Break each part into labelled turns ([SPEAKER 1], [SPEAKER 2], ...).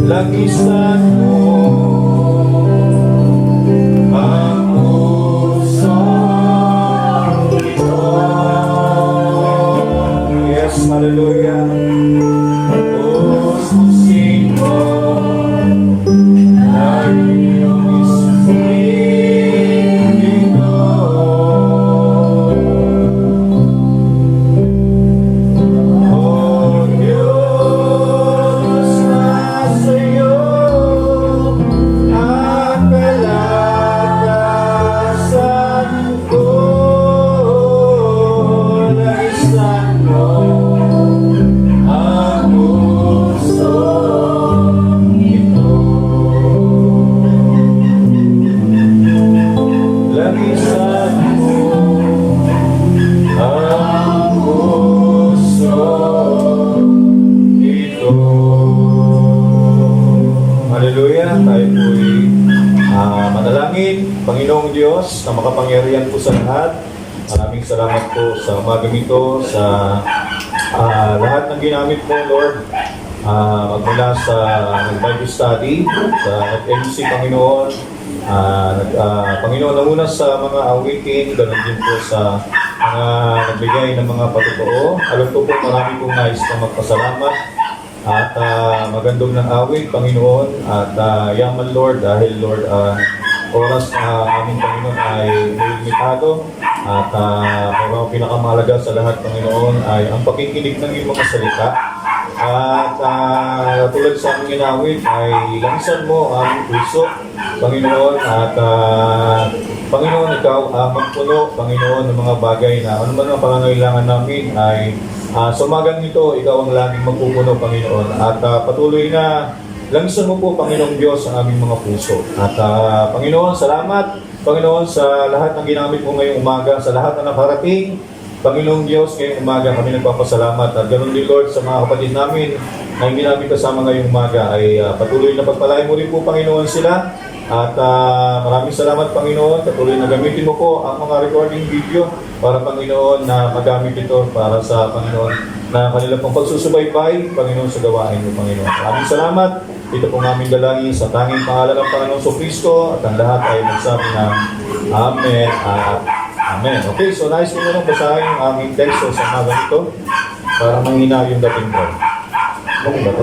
[SPEAKER 1] Lagisan mo ang pusong ito. Yes, hallelujah. Pusin mo ang iyong espiritu. Oh Diyos, nasa iyo ang kalakasan ko. Laisan mo ang pusong ito. Laisan mo ang pusong ito. Hallelujah! Tayo po'y manalangin. Panginoong Diyos na makapangyarihan po sa lahat, maraming salamat po sa umagang ito, sa lahat ng ginamit mo, Lord. Magmula sa Bible study, sa MC, Panginoon. Panginoon, namuna sa mga awitin, ganoon din po sa mga nagbigay ng mga patotoo. Alam ko po marami pong nais na magpasalamat at magandong ng awit, Panginoon, at yaman, Lord, dahil, Lord, oras na aming Panginoon ay limitado at ang pinakamahalaga sa lahat, Panginoon, ay ang pakikinig ng iyong mga salita. At tulad sa aming inawit ay langsan mo ang puso, Panginoon, at Panginoon, ikaw magpuno, Panginoon, ng mga bagay na ano man ang pangangailangan namin ay sa umagang ito, ikaw ang laging magpupuno, Panginoon, at patuloy na langsan mo po, Panginoong Diyos, ang aming mga puso. At Panginoon, salamat, Panginoon, sa lahat ng ginamit mo ngayong umaga, sa lahat na nakarating, Panginoong Diyos, ngayong umaga kami nagpapasalamat. At ganoon din, Lord, sa mga kapatid namin na hindi namin kasama ngayong umaga ay patuloy na pagpalain mo rin po, Panginoon, sila. At maraming salamat, Panginoon. Patuloy na gamitin mo po ang mga recording video para, Panginoon, na magamit ito para sa, Panginoon, na kanilang pong pagsusubaybay, Panginoon, sa gawain mo, Panginoon. Maraming salamat. Ito pong aming dalangin sa tanging pangalan ng Panginoon Kristo, at ang lahat ay magsabi ng Amen at Amen. Okay, so nais ko munang basahin yung aming teksto sa umaga ito para manghina yung dating ko. Ano ba ito?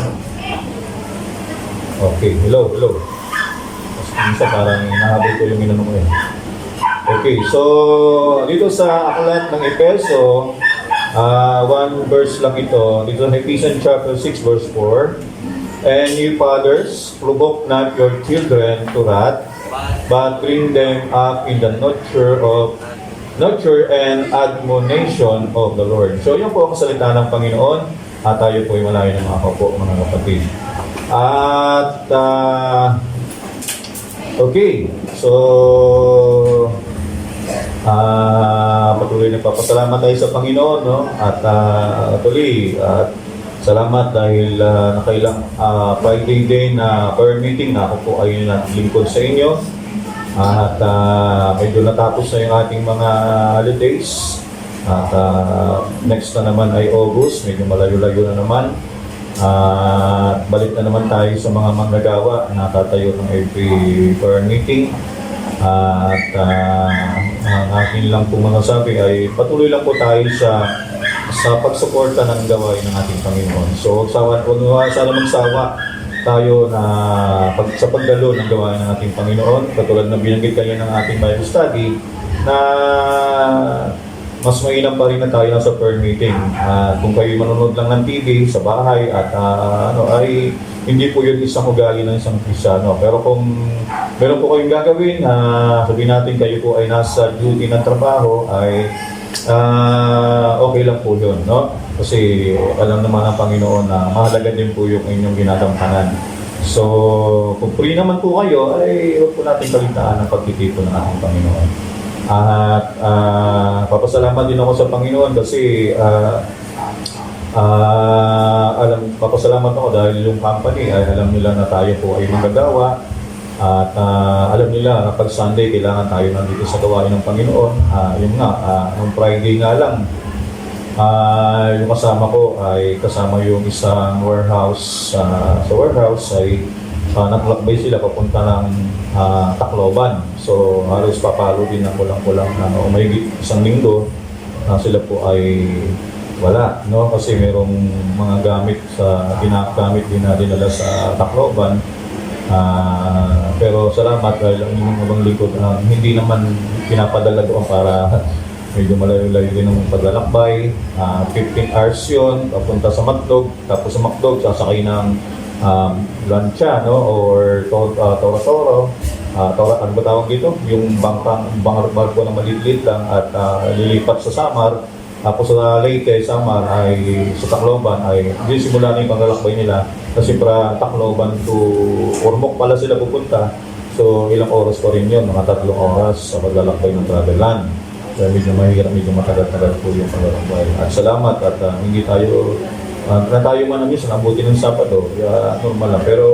[SPEAKER 1] Okay, hello. Mas minsan parang hinahabol ko yung inano ko yun. Okay, so dito sa aklat ng Efeso, one verse lang ito. Dito sa Ephesians chapter 6 verse 4. And you fathers, provoke not your children to wrath, but bring them up in the nurture and admonition of the Lord. So yun po ang salita ng Panginoon at tayo po ay malayo ng mga kapo, mga kapatid. At okay, so patuloy nagpapasalamat tayo sa Panginoon, no? At patuloy at salamat dahil nakailang Friday day na prayer meeting na ako po ay naglingkod sa inyo. At medyo natapos na yung ating mga holidays. At next na naman ay August, medyo malayo-layo na naman. Balik na naman tayo sa mga manggagawa na tatayo ng every prayer meeting. At ang akin lang po mga sabi ay patuloy lang po tayo sa pagsuporta ng gawain ng ating Panginoon. So, sana magsawa tayo na sa pagdalo ng gawain ng ating Panginoon, katulad na binanggit kanina ng ating Bible study, na mas mainam pa rin na tayo sa prayer meeting. Kung kayo manonood lang ng TV sa bahay at ay hindi po yun isang ugali ng isang Kristiyano. Pero kung meron po kayong gagawin, sabihin natin kayo po ay nasa duty ng trabaho, ay okay lang po yun, no? Kasi alam naman ng Panginoon na mahalaga din po yung inyong ginagampanan. So, kung free naman po kayo, ay huwag po natin kaligtaan ang pagtitipon ng ating Panginoon. At papasalamat din ako sa Panginoon kasi papasalamat ako dahil yung company ay alam nila na tayo po ay magagawa. At alam nila na pag Sunday kailangan tayo nandito sa gawain ng Panginoon. Yung Friday nga lang Yung kasama ko ay kasama yung isang warehouse. Sa warehouse ay naglakbay sila papunta ng Tacloban. So halos papalo din ng kulang-kulang na umahigit isang linggo sila po ay wala, no? Kasi merong mga gamit sa ginagamit din na dinala sa Tacloban. Pero salamat dahil ang inyong ibang likod hindi naman pinapadala doon para medyo malayo-layo din ang paglalakbay. 15 hours yun, papunta sa Macdog, tapos sa Macdog sasakay ng lancha, no? Or toro-toro. Ano ba tawag dito? Yung barko na maliliit lang at lilipat sa Samar. Tapos sa Leyte, Samar ay sa Tacloban ay hindi simula na yung paglalakbay nila kasi para Tacloban to Ormoc pala sila pupunta. So ilang oras pa rin yun, mga 3 oras sa paglalakbay ng Travelan. Kaya medyo mahirap, medyo matagal-tagal po yung paglalakbay. At salamat at hindi tayo na tayo man namin sa nabuti ng Sabado, normal lang. Pero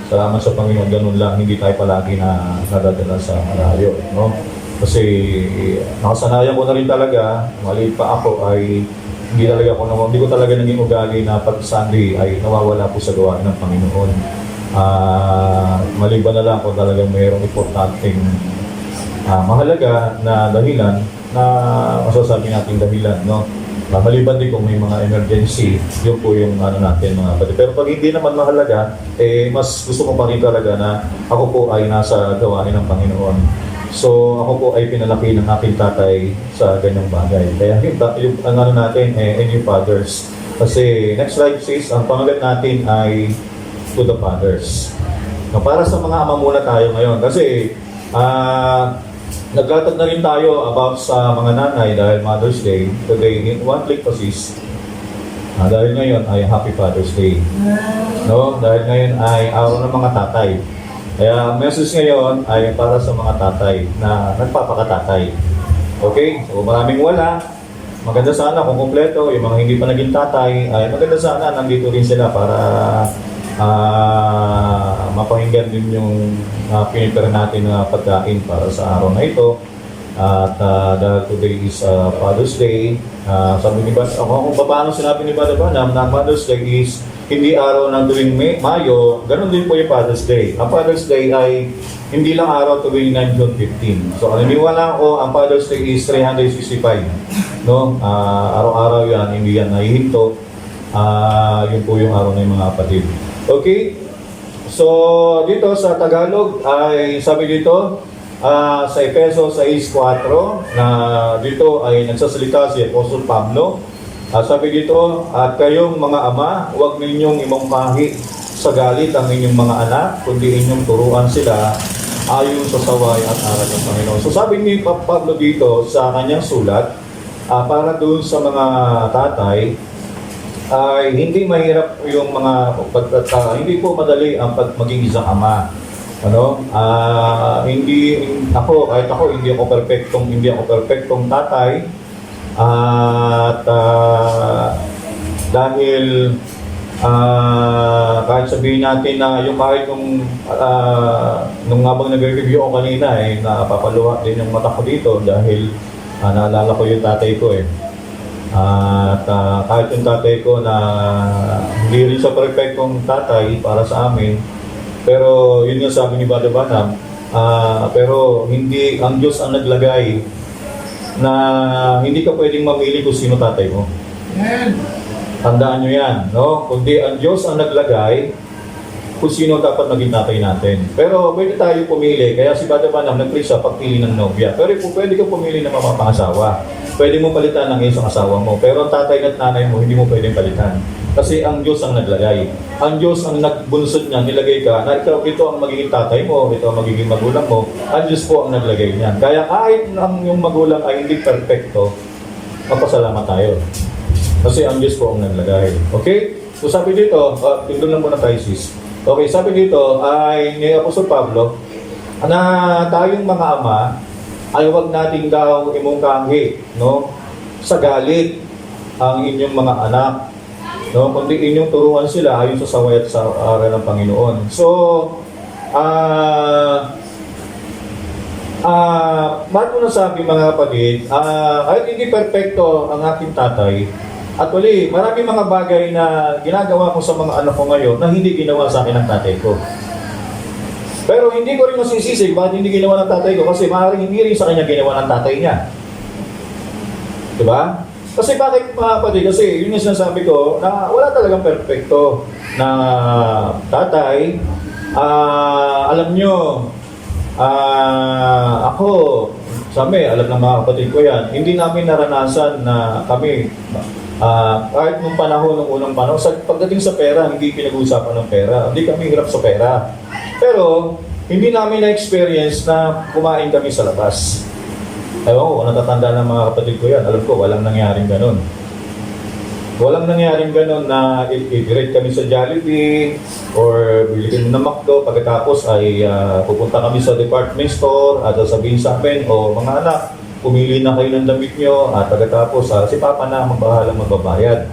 [SPEAKER 1] salamat sa Panginoon, ganun lang, hindi tayo palagi na nadadala sa malayo, no? Kasi nakasanayan ko na rin talaga, maliit pa ako ay hindi ko talaga naging ugali na pag Sunday ay nawawala po sa gawa ng Panginoon. Maliban na lang kung talagang mayroong importanteng mahalaga na dahilan na masasabi natin dahilan, no? Maliban din kung may mga emergency, yun po yung natin mga kapatid. Pero pag hindi naman mahalaga, mas gusto ko pa rin talaga na ako po ay nasa gawain ng Panginoon. So ako po ay pinalaki ng aking tatay sa ganyang bagay. Kaya yung natin, and yung fathers. Kasi next slide says, ang pangalan natin ay to the fathers. No, para sa mga ama muna tayo ngayon. Kasi naglatag na rin tayo about sa mga nanay dahil Mother's Day. Today, in one click assist. Dahil ngayon ay Happy Father's Day. No? Dahil ngayon ay araw ng mga tatay. Kaya ang message ngayon ay para sa mga tatay na nagpapakatatay. Okay? So maraming wala. Maganda sana kung kumpleto. Yung mga hindi pa naging tatay, ay maganda sana nandito rin sila para mapahinggan din yung pinipera natin na pagkain para sa araw na ito. At dahil today is Father's Day, sabi ni Bada, kung paano sinabi ni Bada na Father's Day is hindi araw ng tuwing Mayo, ganun din po yung Father's Day. Ang Father's Day ay hindi lang araw tuwing 9 June 15. So, naniniwala ko, ang Father's Day is 365. No? Araw-araw yan, hindi yan nahihinto. Yun po yung araw ng mga kapatid. Okay? So, dito sa Tagalog, ay sabi dito, sa Efeso 6:4, na dito ay nagsasalita si Apostol Pablo. Sabi dito, at kayong mga ama, huwag ninyong imongkahi sa galit ang inyong mga anak, kundi inyong turuan sila ayon sa saway at aral ng Panginoon. So sabi ni Pablo dito sa kanyang sulat, para doon sa mga tatay, ay hindi mahirap yung mga hindi po madali ang maging isang ama. Kahit ako hindi ako perfectong tatay. At dahil kahit sabihin natin na yung kahit nung habang nag-review ako kanina napapaluha din yung mata ko dito dahil naalala ko yung tatay ko at kahit yung tatay ko na hindi rin siya perfectong tatay para sa amin, pero yun yung sabi ni Brother Branham, pero hindi ang Diyos ang naglagay na hindi ka pwedeng mamili kung sino tatay mo. Tandaan nyo yan, no? Kundi ang Diyos ang naglagay kung sino dapat maging tatay natin. Pero pwede tayo pumili, kaya si Brother Branham nag-preach sa pagpili ng nobya. Pero pwede ka pumili ng mapapangasawa. Pwede mo palitan ng isang asawa mo. Pero ang tatay at nanay mo, hindi mo pwedeng palitan. Kasi ang Diyos ang naglagay. Ang Diyos ang nagbunsod niya, nilagay ka, na ito ang magiging tatay mo, ito ang magiging magulang mo. Ang Diyos po ang naglagay niyan. Kaya kahit ang yung magulang ay hindi perfecto, magpasalamat tayo. Kasi ang Diyos po ang naglagay. Okay? So sabi dito, tingnan lang muna tayo sis. Okay, sabi dito ay ni Apostol Pablo na tayong mga ama ay huwag nating daw imungkahi, no, sa galit ang inyong mga anak, no, kundi inyong turuan sila ayon sa saway at sa aral ng Panginoon. So, Bakit ko nasabi mga kapatid, kahit hindi perfecto ang aking tatay, actually, marami mga bagay na ginagawa ko sa mga anak ko ngayon na hindi ginawa sa akin ng tatay ko. Pero hindi ko rin masisisi bakit hindi ginawa ng tatay ko kasi maaaring hindi rin sa kanya ginawa ng tatay niya. Diba? Kasi bakit mga kapatid? Kasi yun yung sinasabi ko na wala talagang perfecto na tatay. Alam nyo, ako, sabi, alam ng mga kapatid ko yan, hindi namin naranasan na kami, kahit nung panahon, nung unang panahon, pagdating sa pera, hindi pinag-uusapan ng pera. Hindi kami hirap sa pera. Pero, hindi namin na-experience na kumain kami sa labas. Ewan ko, natatanda ng mga kapatid ko yan. Alam ko, walang nangyaring ganun. Walang nangyaring ganun na i-rate kami sa Jollibee or bili kami ng McDo. Pagkatapos ay pupunta kami sa department store at sabihin sa amin, o mga anak, pumili na kayo ng damit nyo at pagkatapos si Papa na magbahalang magbabayad.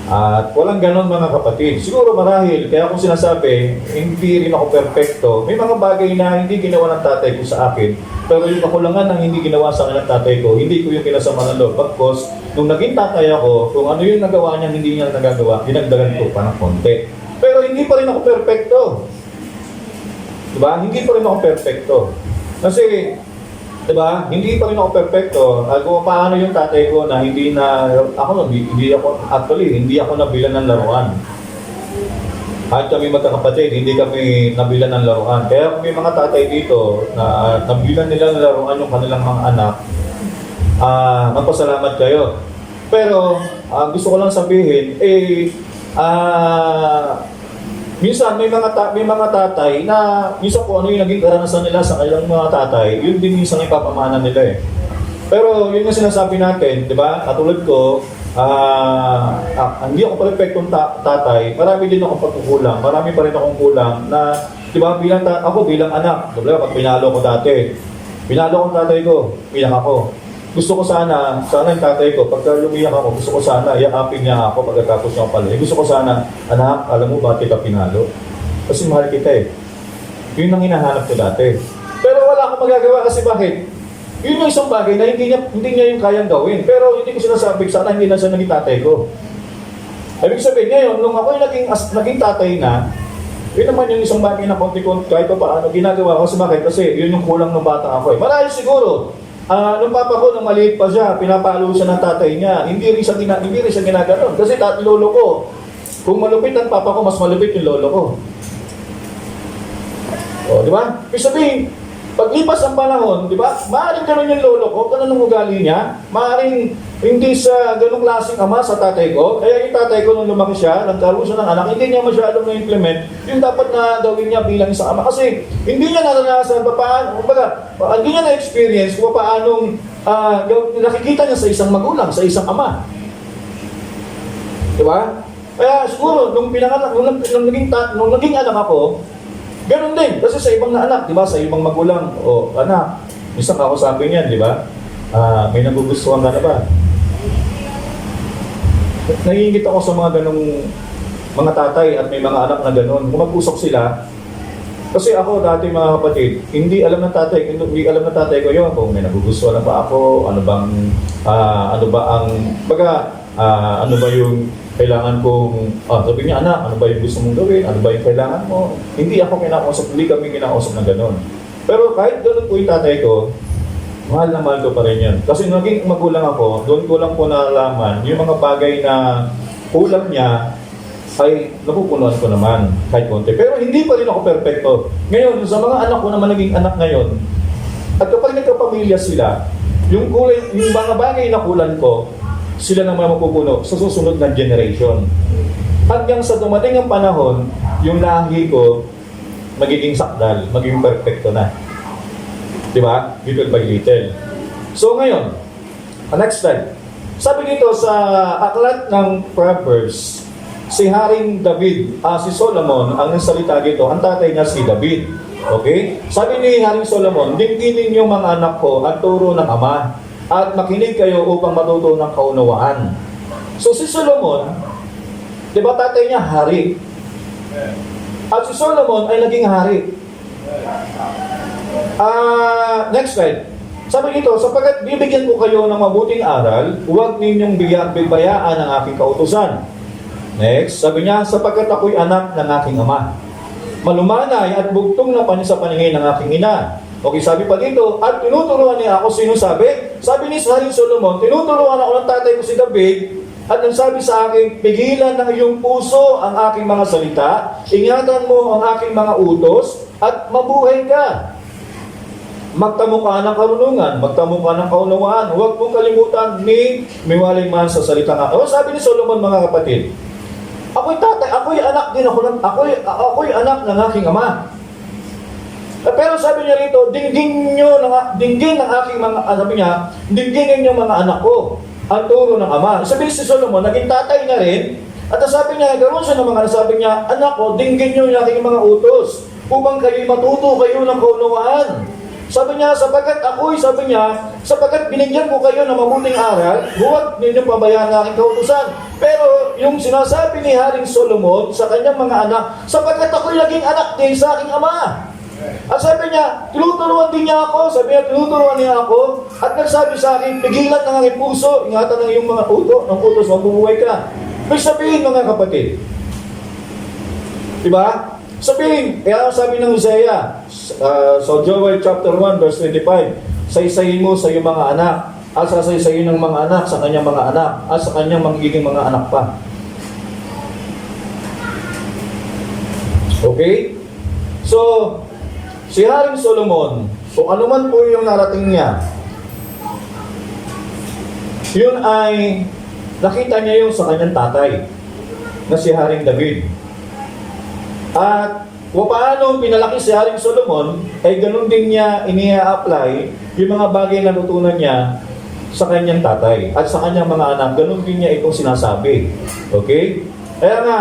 [SPEAKER 1] At walang ganon mga kapatid. Siguro marahil, kaya kung sinasabi, hindi rin ako perfecto. May mga bagay na hindi ginawa ng tatay ko sa akin, pero yung kakulangan ng hindi ginawa sa akin ng tatay ko, hindi ko yung kinasama ng loob. Because nung naging tatay ako, kung ano yung nagawa niya, hindi niya nagagawa, dinagdagan ko pa ng konti. Pero hindi pa rin ako perfecto. Diba? Hindi pa rin ako perfecto. Kasi diba? Hindi pa rin ako perfecto. Kung paano yung tatay ko na hindi ako nabilan ng laruan. Kahit kami magkakapatid, hindi kami nabilan ng laruan. Kaya kung may mga tatay dito na nabilan nila ng laruan yung kanilang mga anak, magpasalamat kayo. Pero gusto ko lang sabihin, minsan may mga tatay na minsan kung ano yung naging karanasan nila sa kanilang mga tatay, yun din minsan yung papamana nila eh. Pero yun yung sinasabi natin, di ba? Katulad ko, hindi ako perfectong tatay, marami din akong pagkukulang, marami pa rin akong kulang na, di ba, ako bilang anak, di ba, pag pinalo ko dati, pinalo ko tatay ko, piyak ako. Gusto ko sana yung tatay ko, pagka lumiyak ako, gusto ko sana, yakapin niya ako pagkatapos niya ako pala. Gusto ko sana, anak, alam mo bakit ka pinalo? Kasi mahal kita eh. Yun ang hinahanap ko dati. Pero wala akong magagawa kasi bakit? Yun yung isang bagay na hindi niya yung kayang gawin. Pero hindi ko sinasabi, sana hindi na siya naging tatay ko. Ibig sabihin ngayon, nung ako yung naging tatay na, yun naman yung isang bagay na konti-konti kahit pa paano ginagawa ko. Kasi bakit? Kasi yun yung kulang ng bata ako eh. Marahil siguro, nung papa ko, nung maliit pa siya, pinapalo siya ng tatay niya. Hindi rin siya ginaganon. Kasi lolo ko, kung malupit ang papa ko, mas malupit yung lolo ko. O, di ba? Ibig sabihin, paglipas ang panahon, di ba? Maaaring ganun yung lolo ko, ganun ang ugali niya. Maaaring hindi sa ganung klaseng ama sa tatay ko. Kaya yung tatay ko nung lumaki siya, nagkaroon siya ng anak, hindi niya masyadong na-implement yung dapat na gawin niya bilang isang ama. Kasi hindi niya naranasan paano, hindi niya na-experience kung paanong nakikita niya sa isang magulang, sa isang ama. Di ba? Kaya siguro, nung naging anak ako, ganun din. Kasi sa ibang na anak, di ba? Sa ibang magulang, anak, isang kausapin yan, di ba? May nagugustuhan ka na ba? Naiingit ako sa mga ganong mga tatay at may mga anak na ganon. Kung mag-usok sila, kasi ako dati mga kapatid, hindi alam ng tatay ko yun kung may nagugustuhan na ba ako, ano ba yung kailangan kong, sabi niya, anak, ano ba yung gusto mong gawin? Ano ba yung kailangan mo? Hindi ako kinakausap, hindi kami kinakausap ng ganon. Pero kahit ganon po yung tatay ko, mahal na mahal ko pa rin yun. Kasi naging magulang ako, doon ko lang po nalaman yung mga bagay na kulang niya ay napupunuan ko naman kahit konti. Pero hindi pa rin ako perfecto. Ngayon, sa mga anak ko naman naging anak ngayon, at kapag nagkapamilya sila, yung mga bagay na kulang ko, sila naman mapupuno sa susunod na generation. Hanggang sa dumating ang panahon, yung lahi ko magiging sakdal, magiging perfecto na. Diba? Little by little. So ngayon, next slide. Sabi dito sa aklat ng Proverbs, si Haring David, si Solomon, ang nagsalita dito, ang tatay niya si David. Okay? Sabi ni Haring Solomon, digdinin yung mga anak ko at turo ng ama, at makinig kayo upang matuto ng kaunawaan. So si Solomon, di ba tatay niya hari? At si Solomon ay naging hari. Next slide. Sabi dito, sapagkat bibigyan ko kayo ng mabuting aral, huwag ninyong bibayaan ang aking kautusan. Next, sabi niya, sapagkat ako'y anak ng aking ama. Malumanay at bugtong na sa paningin ng aking ina. Okay, sabi pa dito, at tinuturuan niya ako, sino sabi? Sabi ni Haring Solomon, tinuturuan ako ng tatay ko si David, at ang sabi sa akin, pigilan ng iyong puso ang aking mga salita, ingatan mo ang aking mga utos, at mabuhay ka. Magtamo ka ng karunungan, magtamo ka ng kaunawaan, huwag mong kalimutan ni miwalay man sa salita nga. O sabi ni Solomon, mga kapatid, ako'y tatay, ako'y anak din ako, ako'y anak ng aking ama. Pero sabi niya rito, dinggin ng aking mga, sabi niya, dingginin niyo mga anak ko, ang turo ng ama. Sabi si Solomon, naging tatay na rin, at sabi niya, ganoon siya ng mga, sabi niya, anak ko, dinggin niyo yung aking mga utos, upang kayo matuto kayo ng kaunawaan. Sabi niya, sapagkat binigyan ko kayo ng mabuting aral, huwag ninyong pabayaan ang aking kautusan. Pero yung sinasabi ni Haring Solomon sa kanyang mga anak, sapagkat ako'y naging anak din sa aking ama. At sabi niya, tinuturuan din niya ako, at nagsabi sa akin, pigilan ng aking puso, ingatan ng iyong mga utos, mabubuhay ka. May sabihin, mga kapatid. Diba? Sabihin, kaya sabi ng Hosea, so Joel chapter 1 verse 25, saysayin mo sa iyong mga anak, at sasaysayin ng mga anak sa kanyang mga anak, at sa kanyang magiging mga anak pa. Okay? So, si Haring Solomon, kung ano man po yung narating niya, yun ay nakita niya yung sa kanyang tatay, na si Haring David. At kung paano pinalaki si Haring Solomon, ay ganun din niya inia-apply yung mga bagay na natutunan niya sa kanyang tatay at sa kanyang mga anak. Ganun din niya itong sinasabi. Okay? Kaya nga,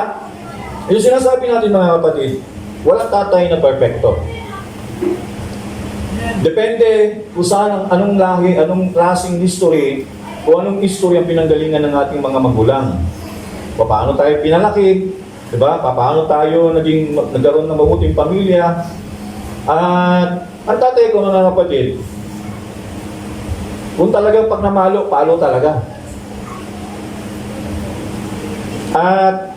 [SPEAKER 1] yung sinasabi natin mga kapatid, walang tatay na perfecto. Depende kung saan, anong lahi, anong klaseng history, kung anong history ang pinanggalingan ng ating mga magulang. Paano tayo pinalaki, diba? Paano tayo nagkaroon ng mabuting pamilya. At ang tatay ko, mga kapatid, kung talagang pag namalo, palo talaga. At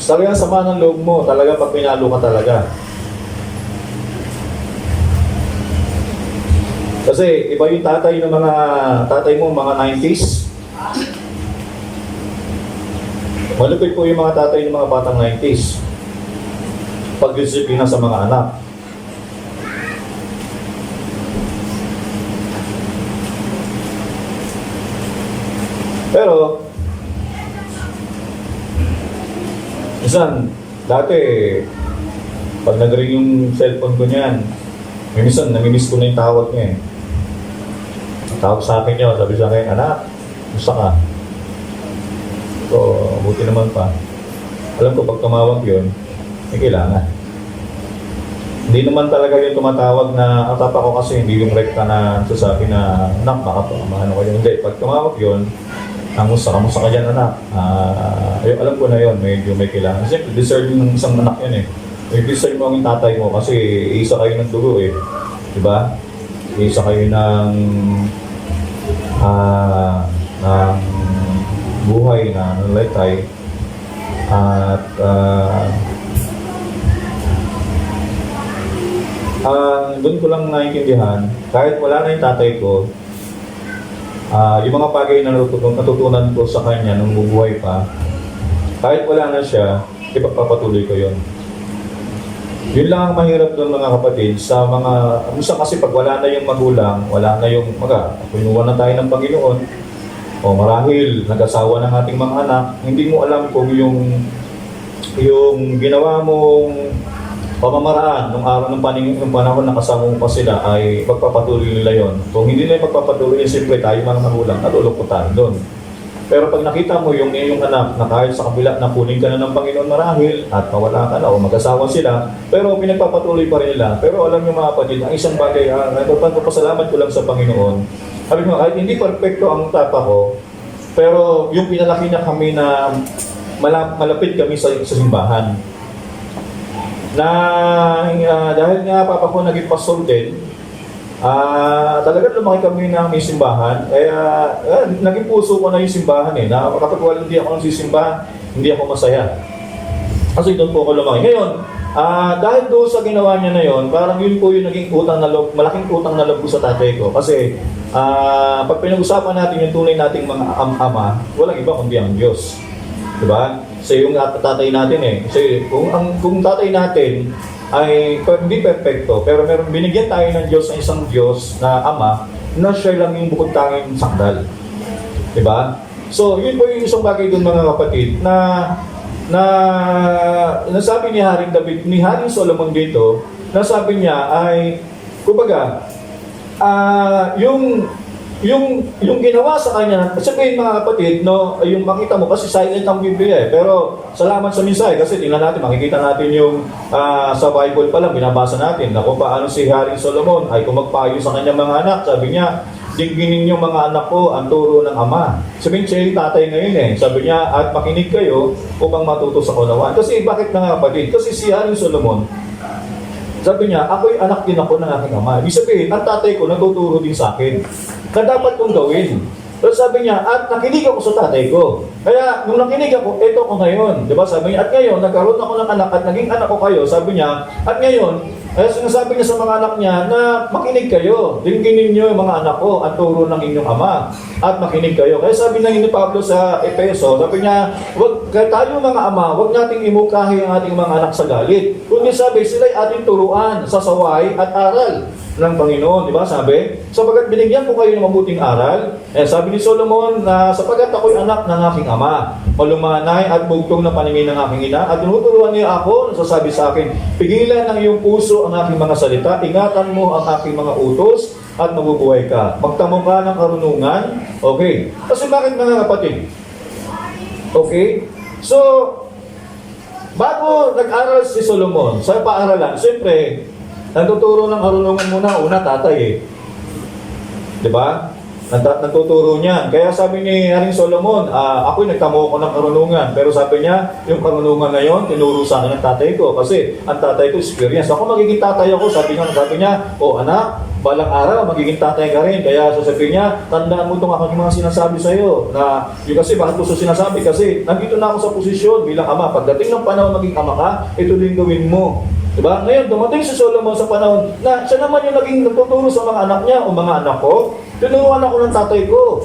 [SPEAKER 1] talagang sama ng loob mo, talaga pag pinalo ka talaga. Kasi iba yung tatay ng mga tatay mo, mga 90s. Malupit po yung mga tatay ng mga batang 90s. Pagdisiplina sa mga anak. Pero, minsan, dati, pag nag-ring yung cellphone ko niyan, minsan, namimiss ko na yung tawag niya eh. Tawag sa akin yun, sabi sa akin, anak, gusto ka? So, buti naman pa. Alam ko, pag tumawag yun, may kailangan. Hindi naman talaga yung tumatawag na, ang tapa ko kasi hindi yung rekta na sasabi na, anak, baka pa, ano kayo. Hindi, pag tumawag yun, kamusta ka dyan, anak. Alam ko na yun, medyo may kailangan. Kasi deserve ng isang anak yun eh. May deserve mo ang tatay mo kasi isa kayo ng dugo eh. Diba? Isa kayo ng buhay na nanlaytay. At doon ko lang naiintindihan, kahit wala na yung tatay ko, yung mga bagay na natutunan ko sa kanya nung bubuhay pa, kahit wala na siya, ipagpapatuloy ko yun. Yun lang ang mahirap doon mga kapatid, sa mga, minsan kasi pag wala na yung magulang, wala na yung pinuha na tayo ng Panginoon, o marahil nag-asawa ng ating mga anak, hindi mo alam kung yung ginawa mong pamamaraan nung araw ng panahon na kasama mo pa sila ay pagpapatuloy nila yon. Kung hindi nila pagpapatuloy, siyempre tayo mga magulang, natulog tayo doon. Pero pag nakita mo yung iyong anak na kahit sa kabila na kunin ka na ng Panginoon marahil at mawala ka na o mag-asawa sila, pero pinagpapatuloy pa rin nila. Pero alam niyo mga kapatid, ang isang bagay, nagpapasalamat ko lang sa Panginoon. Sabi ko, kahit hindi perfecto ang tapa ko, pero yung pinalaki niya kami na malapit kami sa simbahan. na dahil nga papa ko naging pastor din, talagang lumaki kami ng may simbahan. Naging puso ko na yung simbahan eh. Na kapag wala hindi ako nagsisimba, hindi ako masaya. Kasi doon po ako lumaki. Ngayon, dahil doon sa ginawa niya na yon, parang yun po yung naging utang na loob, malaking utang na loob ko sa tatay ko. Kasi pag pinag-usapan natin yung tunay nating mga ama, walang iba kundi ang Diyos. Diba? So yung tatay natin eh. Kasi kung tatay natin ay hindi perfecto, pero binigyan tayo ng Diyos ng isang Diyos na ama na siya lang yung bukod tanging sakdal. Diba? So yun po yung isang bagay doon mga kapatid na nasabi ni Haring David, ni Haring Solomon dito, nasabi niya ay, kumbaga, yung ginawa sa kanya, sabihin mga kapatid, no, yung makita mo, kasi silent ang Biblia eh, pero salamat sa mensahe, kasi tingnan natin, makikita natin yung sa Bible pa lang, binabasa natin, na kung paano si Haring Solomon ay kung magpayo sa kanyang mga anak, sabi niya, diginin yung mga anak ko ang turo ng ama. Sabihin siya yung tatay ngayon eh. Sabi niya, at makinig kayo upang matuto sa kaunawaan. Kasi bakit na nga kapatid? Kasi si Haring Solomon, sabi niya, ako'y anak din ako ng aking ama. Ibig sabihin, ang tatay ko nagtuturo din sa akin na dapat kong gawin. Pero sabi niya, at nakinig ako sa tatay ko. Kaya, nung nakinig ako, eto ko ngayon. Diba? Sabi niya, at ngayon, nagkaroon ako ng anak at naging anak ko kayo. Sabi niya, at ngayon, sinasabi niya sa mga anak niya na makinig kayo. Dingginin niyo yung mga anak ko at turo ng inyong ama. At makinig kayo. Kaya sabi na ni Pablo sa Efeso, sabi niya, kaya tayo mga ama, huwag nating imukahi ang ating mga anak sa galit. Kundi sabi, sila'y ating turuan sa saway at aral ng Panginoon, di ba? Sabi, sapagat binigyan ko kayo ng mabuting aral, sabi ni Solomon na sapagat ako'y anak ng aking ama, malumanay at bugtong na paningin ng aking ina, at tinuturuan niya ako, nasasabi sa akin, pigilan ng iyong puso ang aking mga salita, ingatan mo ang aking mga utos, at mabubuhay ka. Magtamo ka ng karunungan. Okay. Kasi bakit mga kapatid? Okay? So, bago nag-aral si Solomon sa paaralan, siyempre, nagtuturo ng karunungan muna, una tatay eh. Diba? Nagtuturo niyan. Kaya sabi ni Haring Solomon, ako'y nagtamo ko ng karunungan. Pero sabi niya, yung karunungan na yon, tinuro sa akin ng tatay ko. Kasi ang tatay ko experience. Ako magiging tatay ako, sabi niya, anak, balang araw, magiging tatay ka rin. Kaya sasabihin niya, tandaan mo itong aking mga sinasabi sa iyo. Na, yung kasi, bakit ko sinasabi? Kasi nandito na ako sa posisyon bilang ama. Pagdating ng panahon maging ama ka, ito din gawin mo. Diba? Ngayon, dumating si Solomon sa panahon na siya naman yung naging nagtuturo sa mga anak niya o mga anak ko. Tinuruan ako ng tatay ko.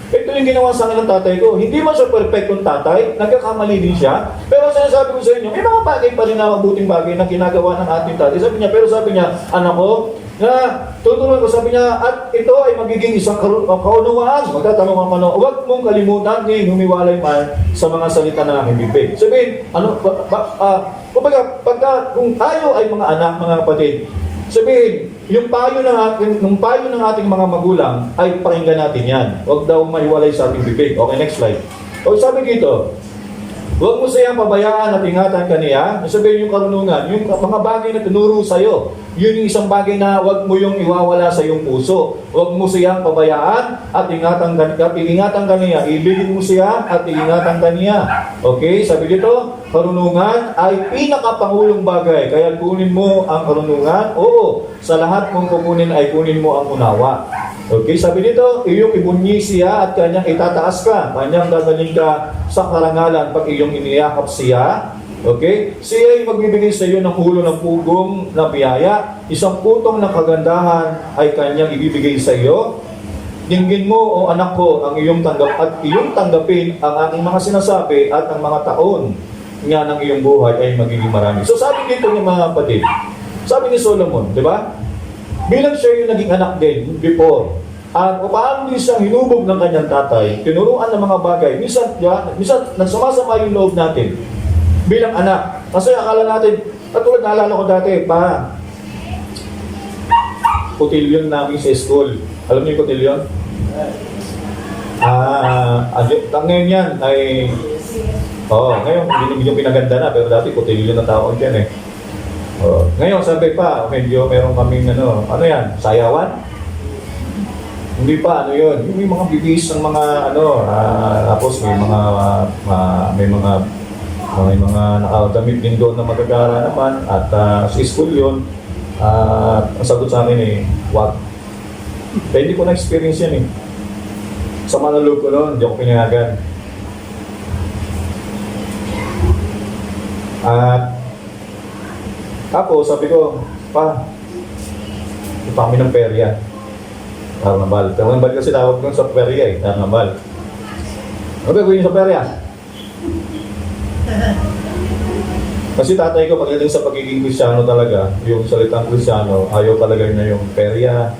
[SPEAKER 1] Ito yung ginawa sa akin ng tatay ko. Hindi man siya perfectong tatay, nagkakamali din siya. Pero sinasabi ko sa inyo, may mga bagay pa rin na mabuting bagay na ginagawa ng ating tatay. Pero sabi niya, anak ko, na tuturuan ko, sabi niya, at ito ay magiging isang kaunawaan. Magtatanong ako, huwag mong kalimutan ni humiwalay man sa mga salita ng aking bibig. Sabihin, kung tayo ay mga anak, mga kapatid, sabihin, yung payo ng ating mga magulang ay pakinggan natin yan. Huwag daw mahiwalay sa ating bibig. Okay, next slide. O sabi dito, huwag mo siyang pabayaan at ingatan ka niya. Sabihin yung karunungan, yung mga bagay na tinuro sa'yo, yun yung isang bagay na huwag mo yung iwawala sa iyong puso. Huwag mo siyang pabayaan at ingatan ka niya. Ibigin mo siya at ingatan ka niya. Okay, sabi dito, karunungan ay pinakapangulong bagay. Kaya kunin mo ang karunungan. Oo, sa lahat mong kukunin ay kunin mo ang unawa. Okay, sabi dito, iyong ibunyi siya at kanyang itataas ka. Kanyang dadalhin ka sa karangalan pag iyong iniyakap siya. Okay? Siya ay magbibigay sa iyo ng ulo ng pugong na biyaya. Isang putong ng kagandahan ay kanyang ibibigay sa iyo. Dinggin mo, o anak ko, ang iyong tanggapin ang aking mga sinasabi at ang mga taon nga ng iyong buhay ay magiging marami. So sabi dito ng mga kapatid, sabi ni Solomon, di ba? Bilang siya yung naging anak din before, at paano din siyang hinubog ng kanyang tatay, tinuruan ng mga bagay, minsan nagsumasama yung loob natin bilang anak. Kasi akala natin, katulad naalala ko dati, cotillion namin sa school. Alam niyo yung cotillion? Ngayon yan ay, ngayon hindi yung pinaganda na, pero dati cotillion na tawag yan eh. Ngayon sabi pa, medyo meron kaming ano yan, sayawan? Hindi pa, yun? Yung mga bibis ng mga tapos may mga May mga nakadamit din doon na magagara naman at sa school yun. Ang sagot sa akin wag. Kaya hindi ko na-experience yan Sa manulog ko noon, hindi ako pinayagan. At tapos sabi ko, ito kami ng perya. Carnaval. Carnaval kasi tawag doon sa perya Carnaval. Ano ba gawin sa perya? Kasi tatay ko pagdating sa pagiging Kristiyano talaga, yung salitang Kristiyano, ayaw talaga niya yung perya.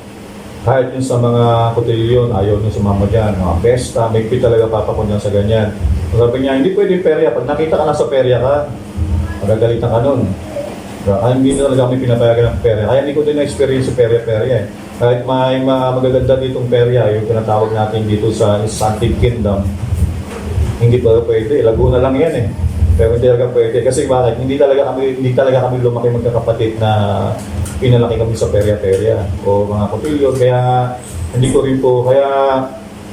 [SPEAKER 1] Kahit yung sa mga kotilyon, ayaw niya sumama dyan. Mga pesta, may talaga papakon niya sa ganyan. Sabi niya, hindi pwede perya. Pag nakita ka na sa perya ka, magagalitan ka nun. Hindi na talaga kami pinapayagan ng perya. Kaya hindi ko din na-experience sa perya. Kahit may magaganda ditong perya, yung pinatawag natin dito sa Santig Kingdom, hindi pa pwede. Laguna lang yan Pero hindi talaga pwede. Kasi bakit? Hindi talaga kami lumaki magkakapatid na pinalaki kami sa perya-perya o mga kotilyon. Kaya hindi ko rin po, kaya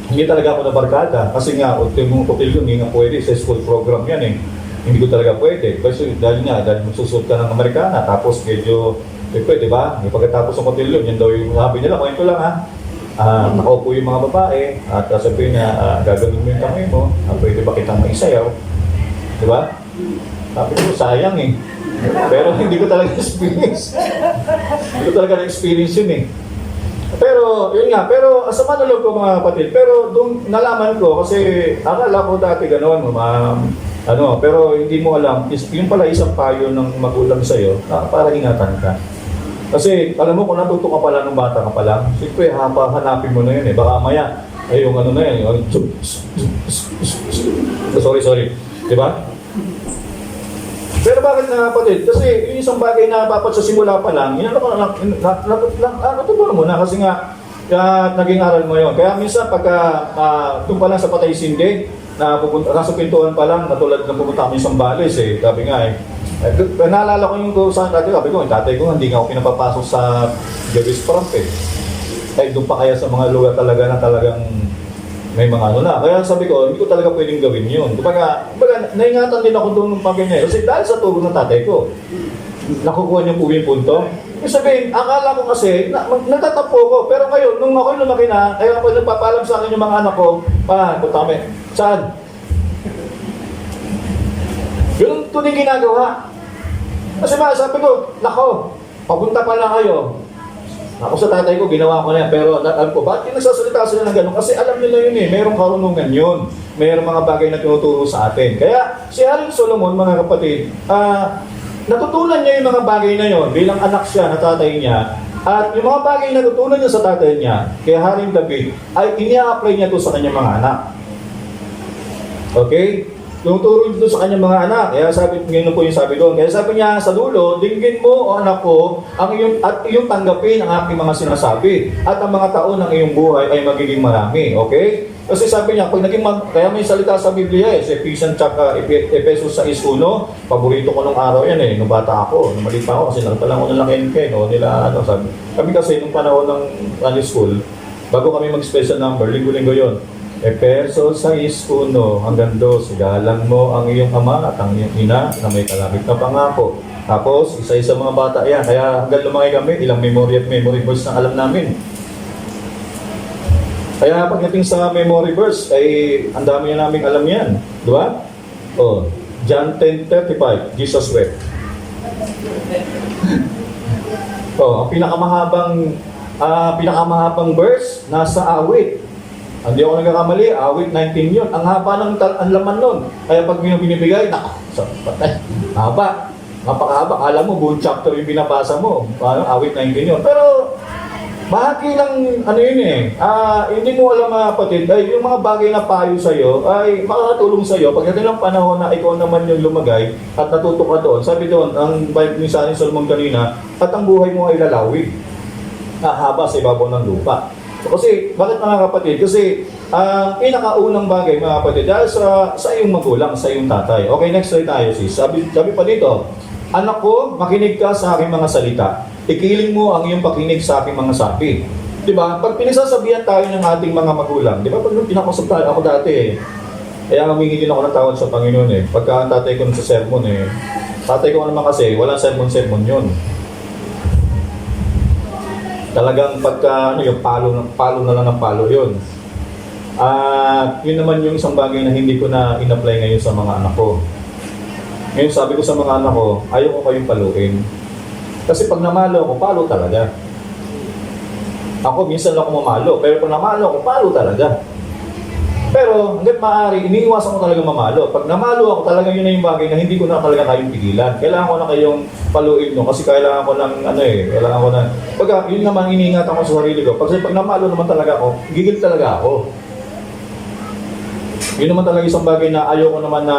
[SPEAKER 1] hindi talaga ako nabarkada. Kasi nga, yung kotilyon, hindi nga pwede sa school program yan Hindi ko talaga pwede. Kasi dahil magsusuot ka ng Amerikana, tapos medyo, pwede ba? Pagkatapos ng kotilyon, yan daw yung sabi nila, kwento lang nakaupo yung mga babae, at sabihin niya, gagawin mo yung kamay mo, pwede ba kitang maisayaw? Diba? Sabi ko, sayang Pero hindi ko talaga experience. Hindi ko talaga na-experience yun Pero, yun nga, pero sa manulog ko mga kapatid, pero doon nalaman ko, kasi akala ko dati gano'n, pero hindi mo alam, yung pala isang payo ng magulang sa'yo, para ingatan ka. Kasi, alam mo, kung natuto ka pala nung bata ka pa lang, siyempre, hanapin mo na yun baka maya, yung sorry. Diba? Pero bakit nga kapatid? Kasi yung isang bagay na dapat sa simula pa lang, natutunan mo na kasi nga naging aral mo yun. Kaya minsan pagka doon pa lang sa patay sindi, nasa pintuan pa lang, natulad ng pumunta kami sa Sambales sabi nga naalala ko yung saan dati, sabi ko, tatay ko hindi nga ako pinapapasok sa Jewish Front doon pa kaya sa mga lugar talaga na talagang may mga na. Kaya sabi ko, hindi ko talaga pwedeng gawin yun. Kumbaga, naingatan din ako doon ng pagganyan. Kasi dahil sa turo ng tatay ko, nakukuha niya po yung punto. Yung sabihin, akala ko kasi, natatapo ko. Pero ngayon, nung ako'y lumaki na, kaya ako nagpapalam sa akin yung mga anak ko, punta kami. Saan? Yun tuning ginagawa. Kasi sabi ko, nako, papunta pa lang kayo. Ako sa tatay ko, ginawa ko na yan. Pero alam ko, bakit nagsasalita sila ng gano'n? Kasi alam nila yun mayroong karunungan yun. Mayroong mga bagay na tinuturo sa atin. Kaya si Haring Solomon, mga kapatid, natutunan niya yung mga bagay na yun bilang anak siya na tatay niya. At yung mga bagay na natutunan niya sa tatay niya, kay Haring David, ay ini-apply niya to sa kanyang mga anak. Okay? Tinuturo dito sa kanyang mga anak. Kaya ngayon po yung sabi doon. Kaya sabi niya sa dulo, dinggin mo, o anak ko, at iyong tanggapin ang aking mga sinasabi. At ang mga taon ng iyong buhay ay magiging marami. Okay? Kasi sabi niya, kaya may salita sa Biblia sa Efesos 6:1, paborito ko nung araw yan nung bata ako, nung mali pa ako, kasi nagpalang ko ng Kenken, sabi. Kami kasi nung panahon ng school, bago kami mag-special number, linggo-linggo yon. Efesos 6:1 hanggang 2, igalang mo ang iyong ama at ang iyong ina na may kalapit na pangako. Tapos, isa-isa mga bata yan. Kaya hanggang lumaki kami, ilang memory verse na alam namin. Kaya pagdating sa memory verse, ay ang dami na namin alam yan. Di ba? John 10:35, Jesus wept. Ang pinakamahabang verse, nasa awit. Hindi ako nagkakamali, awit 19 yun. Ang haba ng laman nun. Kaya pag binibigay, patay. Haba. Napakahaba. Alam mo, buong chapter yung binabasa mo. Awit 19 yun. Pero, bahagi lang, hindi mo alam mga kapatid, ay yung mga bagay na payo sa'yo, ay makakatulong sa'yo. Pagdating ng panahon na ikaw naman yung lumagay, at natuto ka doon, sabi doon, ang Bible ni Solomon kanina, at ang buhay mo ay lalawig. Haba sa ibabaw ng lupa. Kasi, bakit mga kapatid? Kasi, ang pinakaunang bagay mga kapatid, dahil sa iyong magulang, sa iyong tatay. Okay, next slide tayo sis. Sabi pa dito, anak ko, makinig ka sa aking mga salita. Ikiling mo ang iyong pakinig sa aking mga sabi. Diba? Pag pinagsasabihan tayo ng ating mga magulang, diba? Pag pinakausap tayo, ako dati Kaya humingi din ako ng tawad sa Panginoon eh. Pagka ang tatay ko sa sermon eh, tatay ko naman kasi, walang sermon-sermon yun. Talagang pagka, yung palo na lang ng palo yun. Yun naman yung isang bagay na hindi ko na in-apply ngayon sa mga anak ko. Ngayon sabi ko sa mga anak ko, ayaw ko kayong paluin. Kasi pag namalo ako, palo talaga. Ako, minsan lang ako mamalo, pero pag namalo ako, palo talaga. Pero hanggat maaari, iniiwasan ko talaga mamalo. Pag namalo ako, talaga yun na yung bagay na hindi ko na talaga kayong pigilan. Kailangan ko na kayong paluin no, kasi kailangan ko ng kailangan ko na. Pagka yun naman iniingatan ko sa sarili ko. Kasi pag namalo naman talaga ako, gigil talaga ako. Yun naman talaga isang bagay na ayaw ko naman na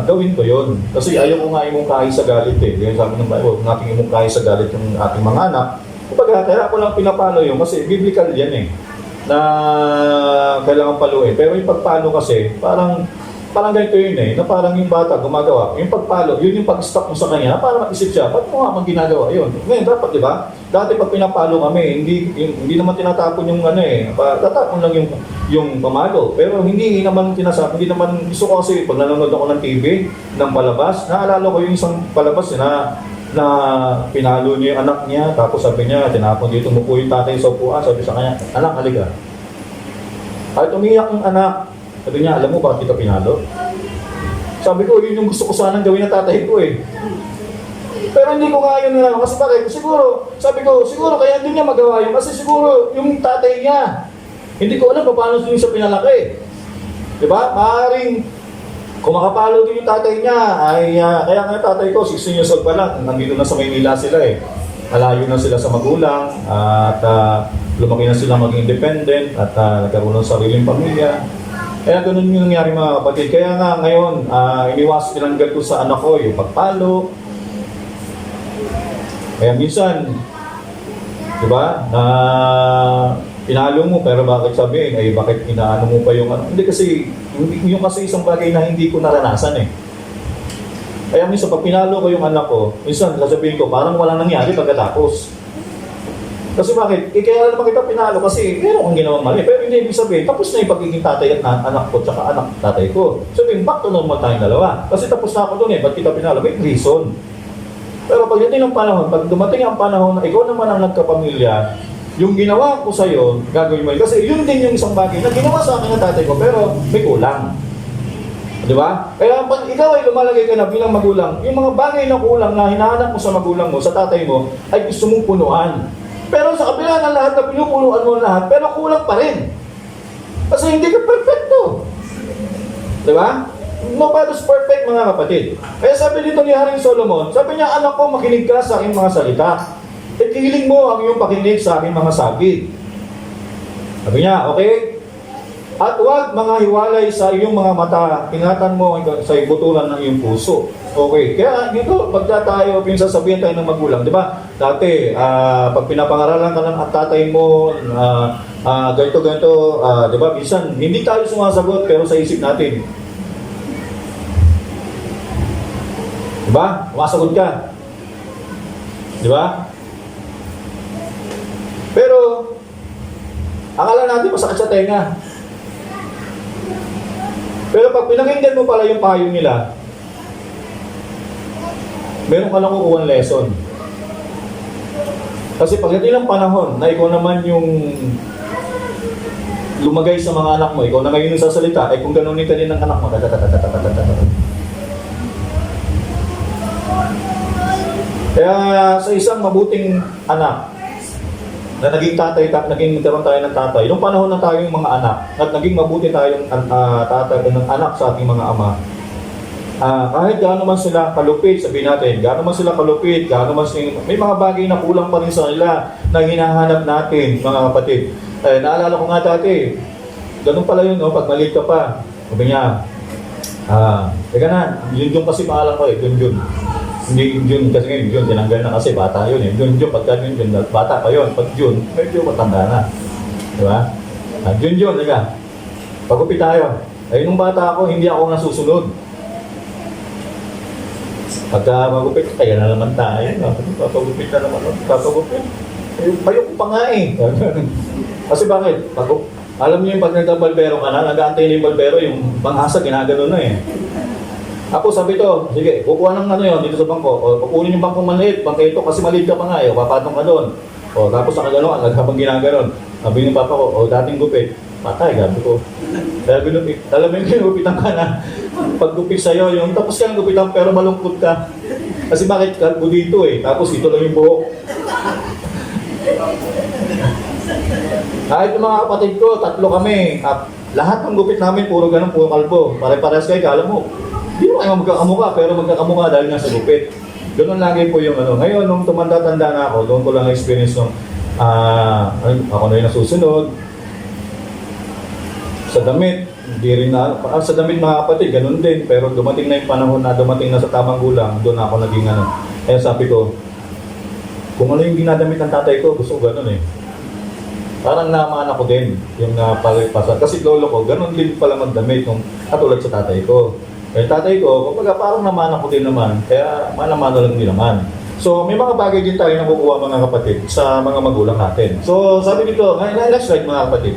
[SPEAKER 1] gawin ko yun. Kasi ayaw ko nga imungkahi sa galit eh. Kaya sabi ng Bible, kung nating imungkahi sa galit yung ating mga anak, kapag kaya ako lang pinapalo yun kasi biblical yan eh. Na kailangan paluin. Pero yung pagpalo kasi, parang ganito yun eh, na parang yung bata gumagawa. Yung pagpalo, yun yung pag-stop mo sa kanya, na parang mag-isip siya, ba't mo nga ginagawa yun? Ngayon, dapat, di ba? Dati pag pinapalo kami, hindi naman tinatapon yung tatapon lang yung pamalo. Pero hindi naman tinasabi, hindi naman, gusto ko kasi, pag nanonood ako ng TV, ng palabas, naalala ko yung isang palabas na pinalo niya yung anak niya, tapos sabi niya, tinapon dito, tumupo yung tatay sa upuan, sabi sa kanya, anak, halika. Kahit umiyak yung anak, sabi niya, alam mo bakit kita pinalo? Sabi ko, yun yung gusto ko sanang gawin ng tatay ko eh. Pero hindi ko nga yun nila, kasi bakit? Sabi ko, siguro kaya hindi niya magawa yun, kasi siguro yung tatay niya, hindi ko alam paano siya pinalaki. Diba? Maaaring, kung makapalo din yung tatay niya, ay kaya nga tatay ko, 16 years old pa lang, nandito na sa Maynila sila eh. Malayo na sila sa magulang, at lumaki na sila maging independent, at nagkaroon ng sariling pamilya. Kaya ganun yung nangyari mga kapatid. Kaya nga ngayon, tinanggal ko sa anak ko yung pagpalo. Kaya minsan, di ba, pinalo mo, pero bakit sabihin, ay bakit inaano mo pa yung ano? Hindi kasi, yung kasi isang bagay na hindi ko naranasan eh. Kaya minsan, pag pinalo ko yung anak ko, minsan, sasabihin ko, parang walang nangyari pagkatapos. Kasi bakit? Kaya naman kita pinalo kasi meron kang ginawang mali. Pero hindi ibig sabihin, tapos na yung pagiging tatay at anak ko, tsaka anak tatay ko. Sabihin, back to normal tayong dalawa. Kasi tapos na ako dun eh, ba't kita pinalo? May reason. Pero pagdating ng panahon, pag dumating ang panahon na ikaw naman ang nagkapamilya, yung ginawa ko sa'yo, gagawin mo yun. Kasi yun din yung isang bagay na ginawa sa akin ng tatay ko, pero may kulang. Di ba? Kaya pag ikaw ay lumalagay ka na bilang magulang, yung mga bagay na kulang na hinahanap mo sa magulang mo, sa tatay mo, ay gusto mong punuan. Pero sa kabila ng lahat na pinupunuan mo lahat, pero kulang pa rin. Kasi hindi ka perfecto. Di ba? Nobody's perfect mga kapatid. Kaya sabi dito ni Haring Solomon, sabi niya, anak ko, makinig ka sa aking mga salita. Ikiling mo ang iyong pakinig sa aking mga sabit. Sabi niya, okay? At huwag mga hiwalay sa iyong mga mata, ingatan mo sa butulan ng iyong puso. Okay, kaya dito, pagka tayo, pinsasabihan tayo ng magulang, di ba? Dati, pag pinapangaralan ka ng tatay mo, ganito, di ba? Minsan, hindi tayo sumasagot, pero sa isip natin. Di ba? Sumasagot ka. Di ba? Pero, akala natin masakit sa tenga. Pero pag pinakinggan mo pala yung payo nila, meron ka lang kukuha lesson. Kasi pagdating ng panahon na ikaw naman yung lumagay sa mga anak mo, ikaw na ngayon yung sasalita, ay kung ganunin ka din ng anak mo, kaya sa isang mabuting anak, na naging nagkaroon tayo ng tatay, nung panahon na tayong mga anak, at naging mabuti tayong tatay ng anak sa ating mga ama, kahit gaano man sila kalupit, sabihin natin, gaano man sila kalupit, may mga bagay na kulang pa rin sa nila na hinahanap natin, mga kapatid. Naalala ko nga dati, ganun pala yun, no? Pag maliit ka pa, sabi niya, teka na, yun kasi maalam ko eh, yun. Hindi yun kasi ngayon, yun, tinanggal na kasi, bata yun eh. Yun, pagka yun, bata pa yun. Pag yun, medyo matanda na. Di ba? Yun, liga. Pagupit tayo. Ay, nung bata ako, hindi ako nasusunod. Pagka magupit, kaya na naman tayo. Papagupit na naman. Papagupit. Payo ko pa nga eh. Kasi bakit? Alam niyo yung pag nagtabalbero ka na, nag-aantay na yung balbero, yung panghasa, ginagano na eh. Ako sabi to, sige, kukuha ng ano yun, dito sa bangko. O, kukunin yung bangkong maliit, bangko ito, kasi maliit ka pa nga eh, papatong ka doon. O, tapos nakagano ka, habang ginaganon. Sabi ng papa ko, o, dating gupit. Patay, gabi ko. Kaya ginupit, alam mo yung ginupitan ka na. Paggupit sa'yo, yung tapos ka ng gupitan, pero malungkot ka. Kasi bakit kalbo dito eh, tapos dito lang yung buhok. Kahit yung mga kapatid ko, 3 kami. Lahat ng gupit namin, puro ganun, puro kalbo. Pare-pares kayo, kala mo. Hindi mo kayo magkakamukha, pero magkakamukha dahil nga sa gupit. Ganun lagi po yung ano. Ngayon, nung tumanda-tanda na ako, doon ko lang experience nung ako na yung nasusunod. Sa damit, hindi rin na, sa damit mga kapatid, ganun din. Pero dumating na yung panahon na dumating na sa tamang gulang, doon ako naging ano. Kaya sabi ko, kung ano yung ginadamit ng tatay ko, gusto ko ganun eh. Parang namaan ako din, yung napalipasan. Kasi lolo ko, ganun din pala magdamit, nung katulad sa tatay ko. Kaya tatay ko, kumbaga parang naman ako din naman, kaya manamano lang din naman. So may mga bagay din tayo na kukuha mga kapatid sa mga magulang natin. So sabi dito, let's slide mga kapatid.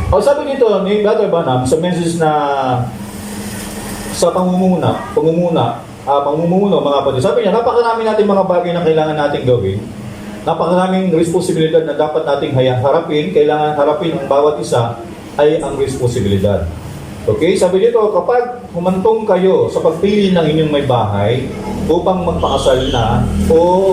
[SPEAKER 1] O sabi dito ni Brother Banam sa message na sa pangunguna mga kapatid. Sabi niya, napakarami natin mga bagay na kailangan nating gawin. Napakaraming responsibilidad na dapat nating harapin. Kailangan harapin ang bawat isa ay ang responsibilidad. Okay, sabi dito, kapag humantong kayo sa pagpili ng inyong may bahay upang magpakasal na o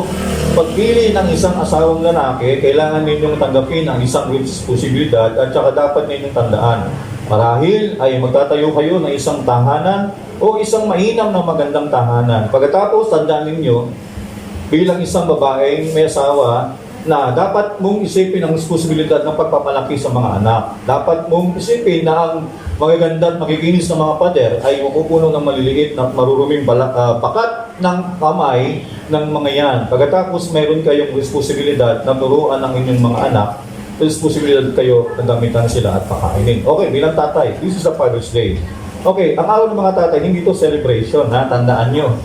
[SPEAKER 1] pagpili ng isang asawang lalaki, kailangan ninyong tanggapin ang isang responsibilidad at saka dapat ninyong tandaan. Marahil ay magtatayo kayo ng isang tahanan o isang mainam na magandang tahanan. Pagkatapos, tandaan ninyo, bilang isang babaeng may asawa, na dapat mong isipin ang responsibilidad ng pagpapalaki sa mga anak. Dapat mong isipin na ang magaganda at makikinis ng mga pader ay mapupuno ng maliliit na maruruming pakat ng kamay ng mga yan. Pagkatapos mayroon kayong responsibilidad na turuan ng inyong mga anak, responsibilidad kayo na gamitan sila at pakainin. Okay, bilang tatay, this is the Father's Day. Okay, ang araw ng mga tatay, hindi ito celebration, ha? Tandaan nyo.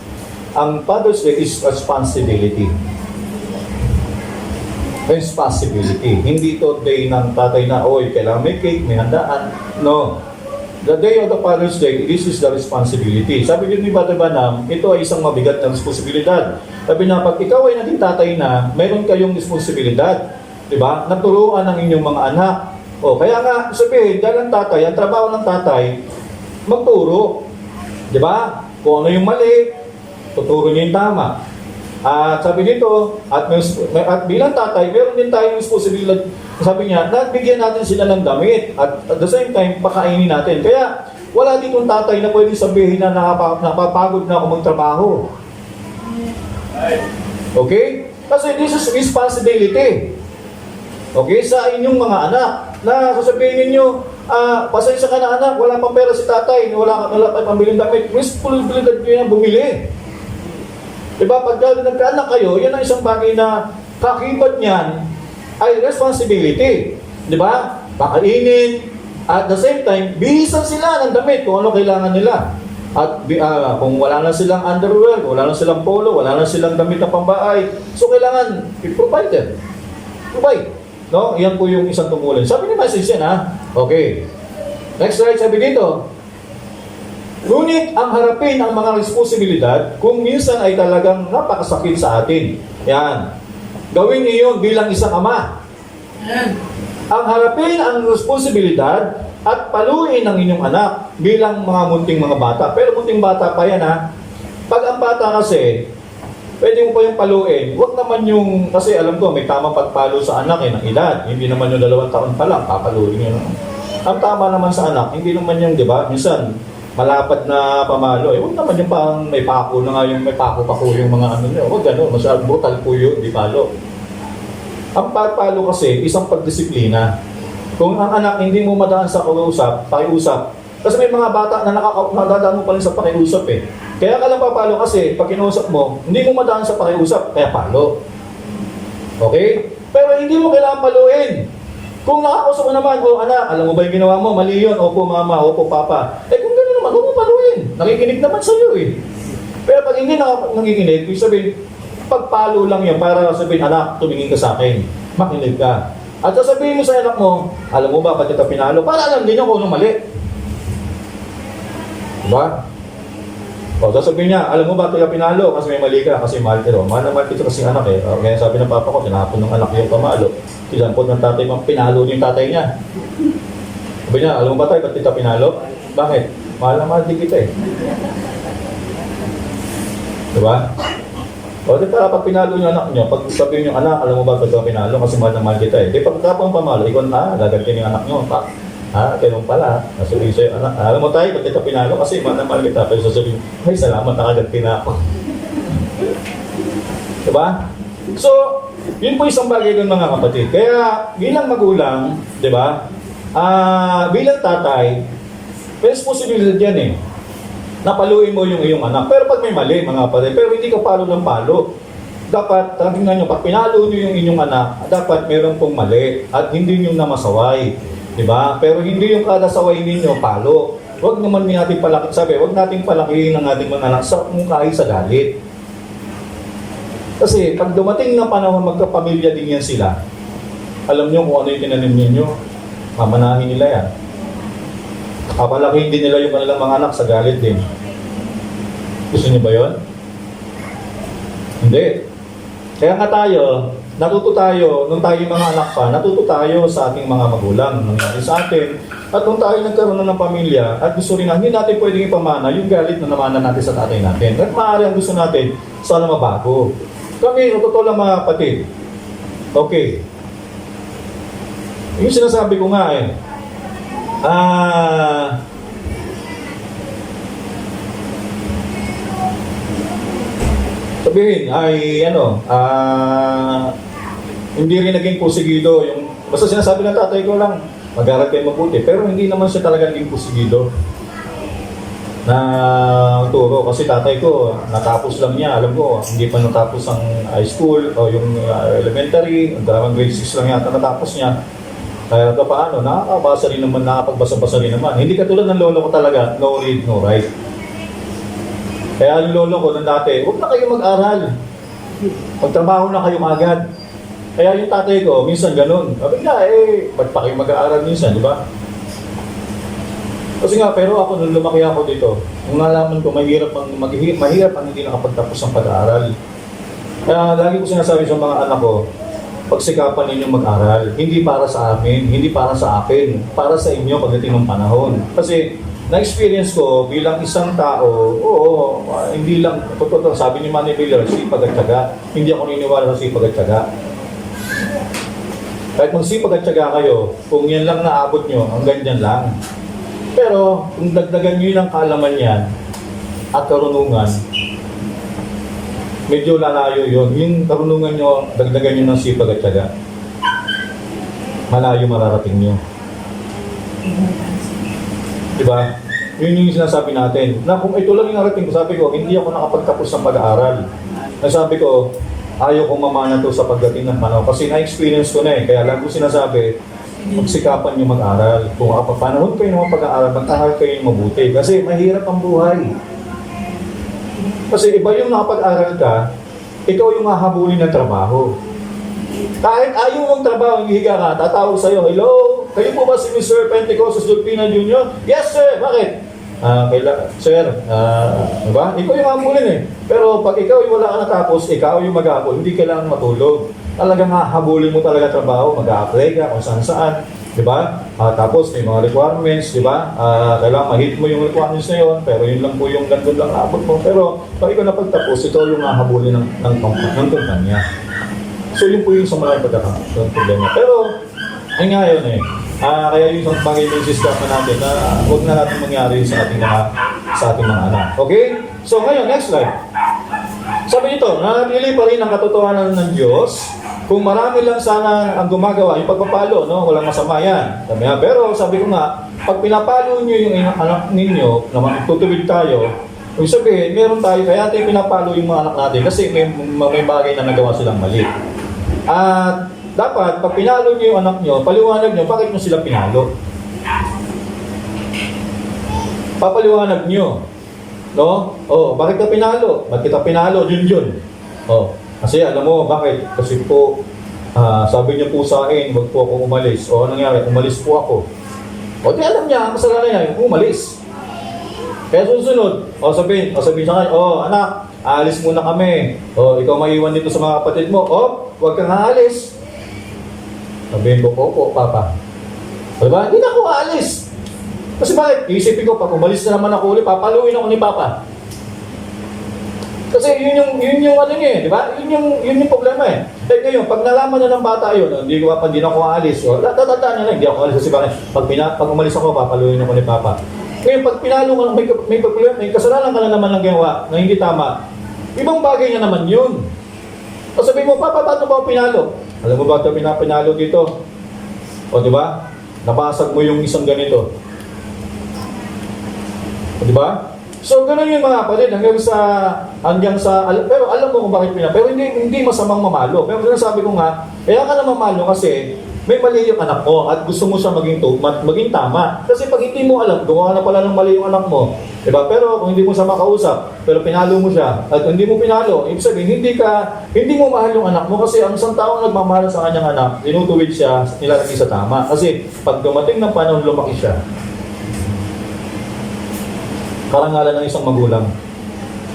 [SPEAKER 1] Ang Father's Day is responsibility. Responsibility. Hindi ito day ng tatay na, oy, kailangan may cake, may handaan. No. The day of the Father's Day, this is the responsibility. Sabi din ni Brother Banam, ito ay isang mabigat na responsibilidad. Sabi na, pag ikaw ay naging tatay na, mayroon kayong responsibilidad. Diba? Naturuan ng inyong mga anak. O, kaya nga, sabihin, dahil ang tatay, ang trabaho ng tatay, magturo. Diba? Kung ano yung mali, tuturo niya yung tama. At sabi dito, at bilang tatay, meron din tayong responsibilidad. Sabi niya, nagbigyan natin sila ng damit at the same time, pakainin natin. Kaya wala ditong tatay na pwede sabihin na napapagod na ako magtrabaho. Okay? Kasi this is responsibility. Okay? Sa inyong mga anak, na sasabihin ninyo, pasensya ka na anak, wala pang pera si tatay, wala pa pambiling damit. Responsibilidad nyo yan, bumili. Diba, pag nagkaanak kayo, yan ang isang bagay na kakibat niyan ay responsibility. Diba? Pakainin, at the same time, bihisan sila ng damit kung ano kailangan nila. At kung wala na silang underwear, wala na silang polo, wala na silang damit na pambahay, so kailangan i-provide them. Provide. No? Yan po yung isang tumulong. Sabi ni message yan, ha? Okay. Next slide, sabi dito, ngunit ang harapin ang mga responsibilidad kung minsan ay talagang napakasakit sa atin. Yan. Gawin niyo bilang isang ama. Ang harapin ang responsibilidad at paluin ang inyong anak bilang mga munting mga bata. Pero munting bata pa yan, ha? Pag ang bata kasi, pwede mo pa yung paluin. Huwag naman yung, kasi alam ko, may tamang pagpalo sa anak ng edad. Hindi naman yung 2 taon pa lang, papaluin nyo. Ang tama naman sa anak, hindi naman yung, di ba, minsan, malapad na pamalo. Huwag naman yung parang may pako na nga yung may pako-pako yung mga ano nyo. Huwag gano'n, masyadong brutal po yun, di palo. Ang pagpalo kasi, isang pagdisiplina. Kung ang anak hindi mo madaan sa pakiusap, kasi may mga bata na nadadaan mo pa rin sa pakiusap eh. Kaya ka lang papalo kasi, pag kinausap mo, hindi mo madaan sa pakiusap, kaya palo. Okay? Pero hindi mo kailangan paluin. Kung nakakausap mo naman, oh anak, alam mo ba yung ginawa mo? Mali yun. Opo mama, opo papa. Eh kung gano'n naman, huwag mo paluin. Nakikinig naman sa'yo eh. Pero pag hindi nakikinig, ibig sabihin, pagpalo lang yan para sabihin, anak, tumingin ka sa akin. Makinig ka. At sasabihin mo sa anak mo, alam mo ba, ba't kita pinalo? Para alam din niya kung anong mali. Diba? O, sasabihin niya, alam mo ba kita pinalo? Kasi may mali ka, kasi mahal ka. Mahal na mahal kita kasi anak eh. O, kaya sabi ng papa ko, tinapon ng anak yung pamalo. Ilampot ng tatay mo, pinalo yung tatay niya. Sabi niya, alam mo ba tayo, ba't kita pinalo? Bakit? Mahal na mahal din kita eh. Diba? O, di para pag pinalo yung anak nyo, pag sabihin yung anak, alam mo ba pag pinalo kasi mahal na mahal kita eh. Di pag kapang pamalo, ikaw na, gagantin yung anak nyo. Ganun pala. Sabihin sa'yo, anak, alam mo tayo, ba't kita pinalo kasi mahal na mahal kita. Pero sasabihin, ay salamat, nakaganti na ako. Diba? So, yun po isang bagay doon mga kapatid. Kaya bilang magulang, diba, bilang tatay, may responsibilidad yan eh. Napaluin mo yung iyong anak. Pero pag may mali, mga kapatid, pero hindi ka palo ng palo. Dapat, tingnan nyo, pag pinalo nyo yung inyong anak, dapat meron pong mali at hindi nyo na masaway. Diba? Pero hindi yung kada saway ninyo, palo. Huwag naman natin palaki, sabi, huwag natin palakihin ang ating mga anak sa mukha sa galit. Kasi pag dumating na panahon, magkapamilya din yan sila. Alam nyo kung ano yung tinanim ninyo, mamanahin nila yan. Papalakihin din nila yung kanilang mga anak sa galit din. Gusto niyo ba yun? Hindi. Kaya nga tayo, natuto tayo, nung tayo mga anak pa, natuto tayo sa ating mga magulang, nangyari sa atin. At nung tayo nagkaroon ng pamilya, at gusto rin na, hindi natin pwedeng ipamana yung galit na namana natin sa tatay natin. At maaari ang gusto natin, sana mabago. Kami, totoo lang mga kapatid. Okay. Yung sinasabi ko nga eh, sabihin ay hindi rin naging pusigido yung basta sinasabi ng tatay ko lang mag-aral kayo mabuti pero hindi naman siya talaga naging pusigido na turo kasi tatay ko natapos lang niya, alam ko hindi pa natapos ang high school o yung elementary, ang grade 6 lang yata natapos niya. Kaya ito paano, nakakabasa rin naman, nakapagbasa-basa rin naman. Hindi katulad ng lolo ko talaga, no read, no write. Kaya yung lolo ko nung dati, huwag na kayo mag-aral. Magtrabaho na kayo agad. Kaya yung tatay ko, minsan ganun. Sabi nga, ba't pa kayo mag-aaral minsan, di ba? Kasi nga, pero ako nung lumaki ako dito, nung nalaman ko, mahirap ang hindi nakapagtapos ng pag-aaral. Kaya lagi ko sinasabi sa mga anak ko, pagsikapan ninyo mag-aral. Hindi para sa amin, hindi para sa akin, para sa inyo pagdating ng panahon. Kasi na-experience ko bilang isang tao, hindi lang, totoo, sabi ni Manny Villar, sipag at tiyaga. Hindi ako niniwala sa sipag at tiyaga. Kahit magsipag at tiyaga kayo, kung yan lang naabot nyo, hanggang dyan lang. Pero kung dagdagan nyo yung kaalaman yan at karunungan, medyo lalayo yun. Yung karunungan nyo, dagdagan nyo ng sipag at tiyaga. Malayo mararating nyo. Diba? Yun yung sinasabi natin. Na kung ito lang yung narating ko, sabi ko, hindi ako nakapagtapos ng pag-aaral. Nasabi ko, ayaw kong mamana to sa pagdating ng panahon. Kasi na-experience ko na eh. Kaya lang ko sinasabi, magsikapan nyo mag-aral. Kung panahon kayo ng pag-aaral, mag-aaral kayo ng mabuti. Kasi mahirap ang buhay. Kasi iba yung nakapag-aral ka, ikaw yung hahabulin ng trabaho. Kahit ayaw mong trabaho, hihiga ka, tatawag sa'yo, hello, kayo po ba si Mr. Pentecostes Dulpina Jr.? Yes, sir! Bakit? Sir, diba? Ikaw yung hahabulin eh. Pero pag ikaw yung wala ka natapos, ikaw yung mag-aapol, hindi kailangan matulog. Talagang hahabulin mo talaga trabaho, mag-a-apply ka kung saan-saan. Diba? Tapos may mga requirements, diba? Kailangan ma-hit mo yung requirements na yun, pero yun lang po yung gandun lang abot mo. Pero pag ikaw napagtapos, ito yung hahabulin ng kumpanya. So yun po yung sa maraming pagkakaroon problema. Pero, ay nga yun eh. Kaya yung isang bagay yung system na natin na huwag na natin mangyari sa ating mga anak. Okay? So ngayon, next slide. Sabi nito, nanatili pa rin ang katotohanan ng Diyos. Kung marami lang sana ang gumagawa, yung pagpapalo, no? Walang masama yan. Pero sabi ko nga, pag pinapalo nyo yung anak ninyo, na magtutuwid tayo, kung sabihin, meron tayo, kaya tayo pinapalo yung mga anak natin kasi may bagay na nagawa silang mali. At dapat, pag pinalo nyo yung anak nyo, paliwanag nyo, bakit nyo sila pinalo? Papaliwanag nyo. No? Bakit ka pinalo? Bakit kita pinalo? Yun. Kasi alam mo, bakit? Kasi po, Sabi niya po sa akin, wag po ako umalis. O anong nangyari? Umalis po ako. O di alam niya, ang kasalanan niya, yung umalis. Kaya susunod, sabihin sa kanya, anak, aalis muna kami. Ikaw maiwan dito sa mga kapatid mo. Huwag kang aalis. Sabihin ko, opo, papa. Diba? Hindi na ako aalis. Kasi bakit? Iisipin ko, pag umalis na naman ako ulit, papaluin ako ni papa. Kasi yun yung ano niya di ba? Yun yung problema eh. Ngayon, pag nalaman na ng bata yun, hindi na ako aalis, tatandaan niya na, hindi ako aalis kasi bakit? Pag umalis ako, papaluin ako ni papa. Ngayon, pag pinalo ka, may problema, may kasalanan ka na naman ng gawa na hindi tama, ibang bagay na naman yun. O sabihin mo, papa, ba't mo ba pinalo? Alam mo ba ito pinalo dito? O di ba? Nabasag mo yung isang ganito. O di ba? So, gano'n yung mga kapatid, hanggang sa, pero alam mo kung bakit pero hindi masamang mamalo. Pero sinasabi ko nga, kaya ka na mamalo kasi may mali yung anak mo at gusto mo siya maging tama. Kasi pag hindi mo alam, gumawa na pala ng mali yung anak mo. Diba? Pero kung hindi mo siya makausap, pero pinalo mo siya, at hindi mo pinalo, ibig sabihin, hindi mo mahal yung anak mo kasi ang isang taong nagmamahal sa kanyang anak, tinutuwid siya, nilalagay sa tama. Kasi pag dumating ng panahon, lumaki siya. Karangalan ng isang magulang.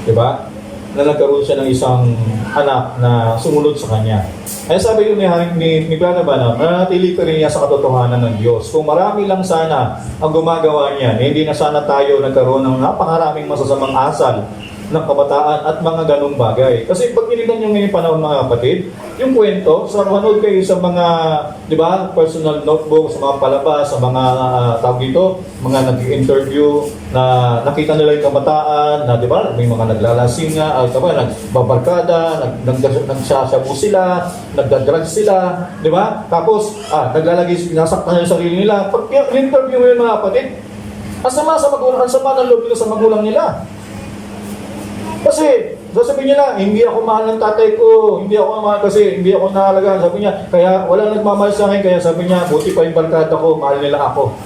[SPEAKER 1] Diba? Na nagkaroon siya ng isang anak na sumunod sa kanya. Ay sabi yun ni Brother Banam, nanatili pa rin niya sa katotohanan ng Diyos. Kung marami lang sana ang gumagawa niya, hindi na sana tayo nagkaroon ng napakaraming masasamang asal ng kabataan at mga ganong bagay. Kasi pag tinignan nyo ngayon panahon mga kapatid, yung kwento, manood kayo sa mga, di ba, personal notebook, sa mga palabas, sa mga tawag dito, mga nag-interview na nakita nila yung kabataan, na di ba, may mga naglalasing nga, nagbabarkada, nagsasabu sila, nagdadrugs sila, di ba? Tapos, naglalagay, nasaktan yung sarili nila. Pag interview mo yung mga kapatid, ang sama sa magulang, ang sama ng loob nila sa magulang nila. Kasi, sasabihin niya na, hindi ako mahal ng tatay ko, hindi ako mahal kasi hindi ako nahalagaan. Sabi niya, kaya wala nagmamahal sa akin, kaya sabi niya, buti pa yung barkada ko, mahal nila ako.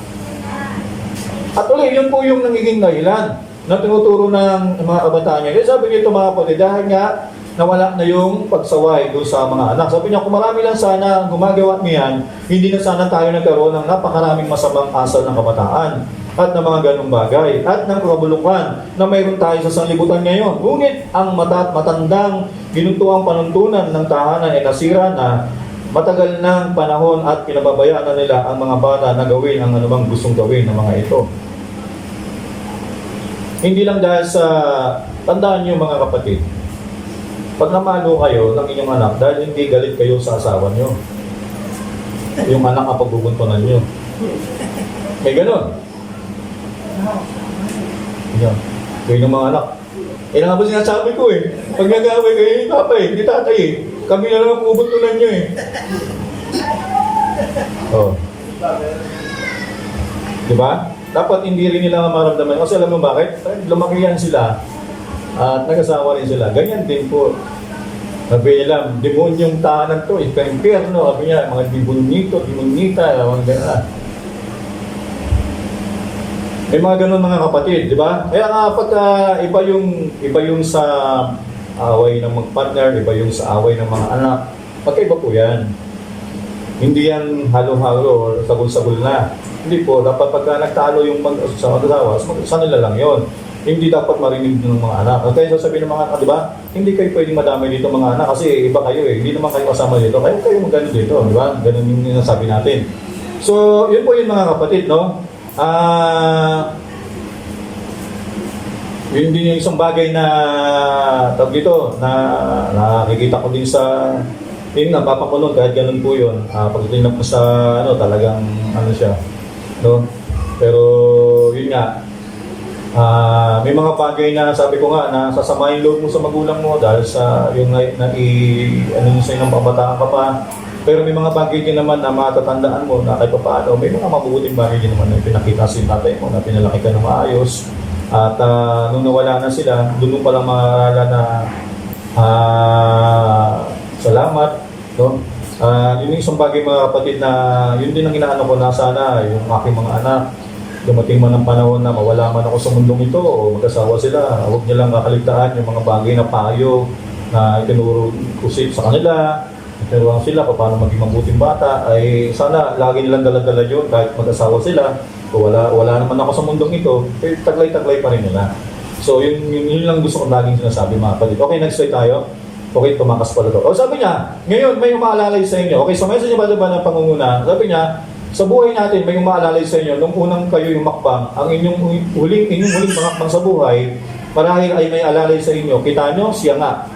[SPEAKER 1] At ulit, yun po yung nangiging dahilan na tinuturo ng mga kabataan niya. Kaya sabi niya ito mga kapatid, dahil nga, nawala na yung pagsaway doon sa mga anak. Sabi niya, kung marami lang sana gumagawa niyan, hindi na sana tayo nagkaroon ng napakaraming masamang asal ng kabataan at ng mga ganong bagay at ng kabulukan na mayroon tayo sa sanlibutan ngayon. Ngunit ang matandang ginutuang panuntunan ng tahanan ay nasira na matagal ng panahon at pinababayaan na nila ang mga bata na gawin ang anumang gustong gawin ng mga ito. Hindi lang dahil sa, tandaan niyo mga kapatid, pag namalo kayo ng inyong anak dahil hindi galit kayo sa asawa niyo, yung anak ang pagbubuntunan niyo. May ganon. Yan. Kayo ng mga anak. Nga ba sinasabi ko eh. Pag nag-away kayo, papa eh, hindi tatay eh. Kami na lang ang pupuntunan nyo eh. Diba? Dapat hindi rin nila maramdaman. Kasi alam mo bakit? Lumaki yan sila at nag-asawa rin sila. Ganyan din po. Sabi nila, demonyong tahanan to, impierno. Sabi niya, mga demonito, demonita, mga gano'n. May mga ganun mga kapatid, di ba? Kaya nga pagka iba yung sa away ng mga partner, iba yung sa away ng mga anak, pagkaiba po yan. Hindi yan halo-halo o sagol-sagol na. Hindi po, dapat pagka nagtalo yung sa mag-asawa, sa nila lang yon. Hindi dapat marinig ng mga anak. At kaya sasabihin ng mga anak, di ba? Hindi kayo pwedeng madamay dito mga anak kasi iba kayo eh. Hindi naman kayo kasama dito. Kayo mag-gano dito, di ba? Ganun yung nasabi natin. So, yun po yun mga kapatid, no? Yun din yung isang bagay na tawag dito na nakikita ko din sa napapakulong kahit ganun po yun. Pagdating po sa talagang siya, no? Pero yun nga, may mga bagay na sabi ko nga na sasama yung loob mo sa magulang mo dahil sa yung sa'yo ng kabataan ka pa. Pero may mga bagay din naman na matatandaan mo na kahit paano, may mga mabubuting bagay din naman na pinakita sa tatay mo na pinalaki ka ng maayos. At nung nawala na sila, doon mo palang maaalala na salamat. No? Yun yung isang bagay mga kapatid na yun din ang inaano ko na sana yung aking mga anak. Dumating man ang panahon na mawala man ako sa mundong ito o mag-asawa sila, huwag niya lang kakaligtaan yung mga bagay na payo na itinuro ko sa kanila. Tuturuan sila kung paano maging mabuting bata, ay sana lagi nilang dala-dala yun kahit mag-asawa sila. Kung wala naman ako sa mundong ito, eh, taglay-taglay pa rin nila. So yun lang gusto kong laging sinasabi mga kapatid. Okay, next slide tayo. Okay, tumakas pala to. O sabi niya, ngayon may umaalalay sa inyo. Okay, sa message niya ba ng pangunguna, sabi niya, sa buhay natin may umaalalay sa inyo, nung unang kayo yung makbang, ang inyong huling makbang sa buhay, marahil ay may alalay sa inyo. Kita nyo, siya nga.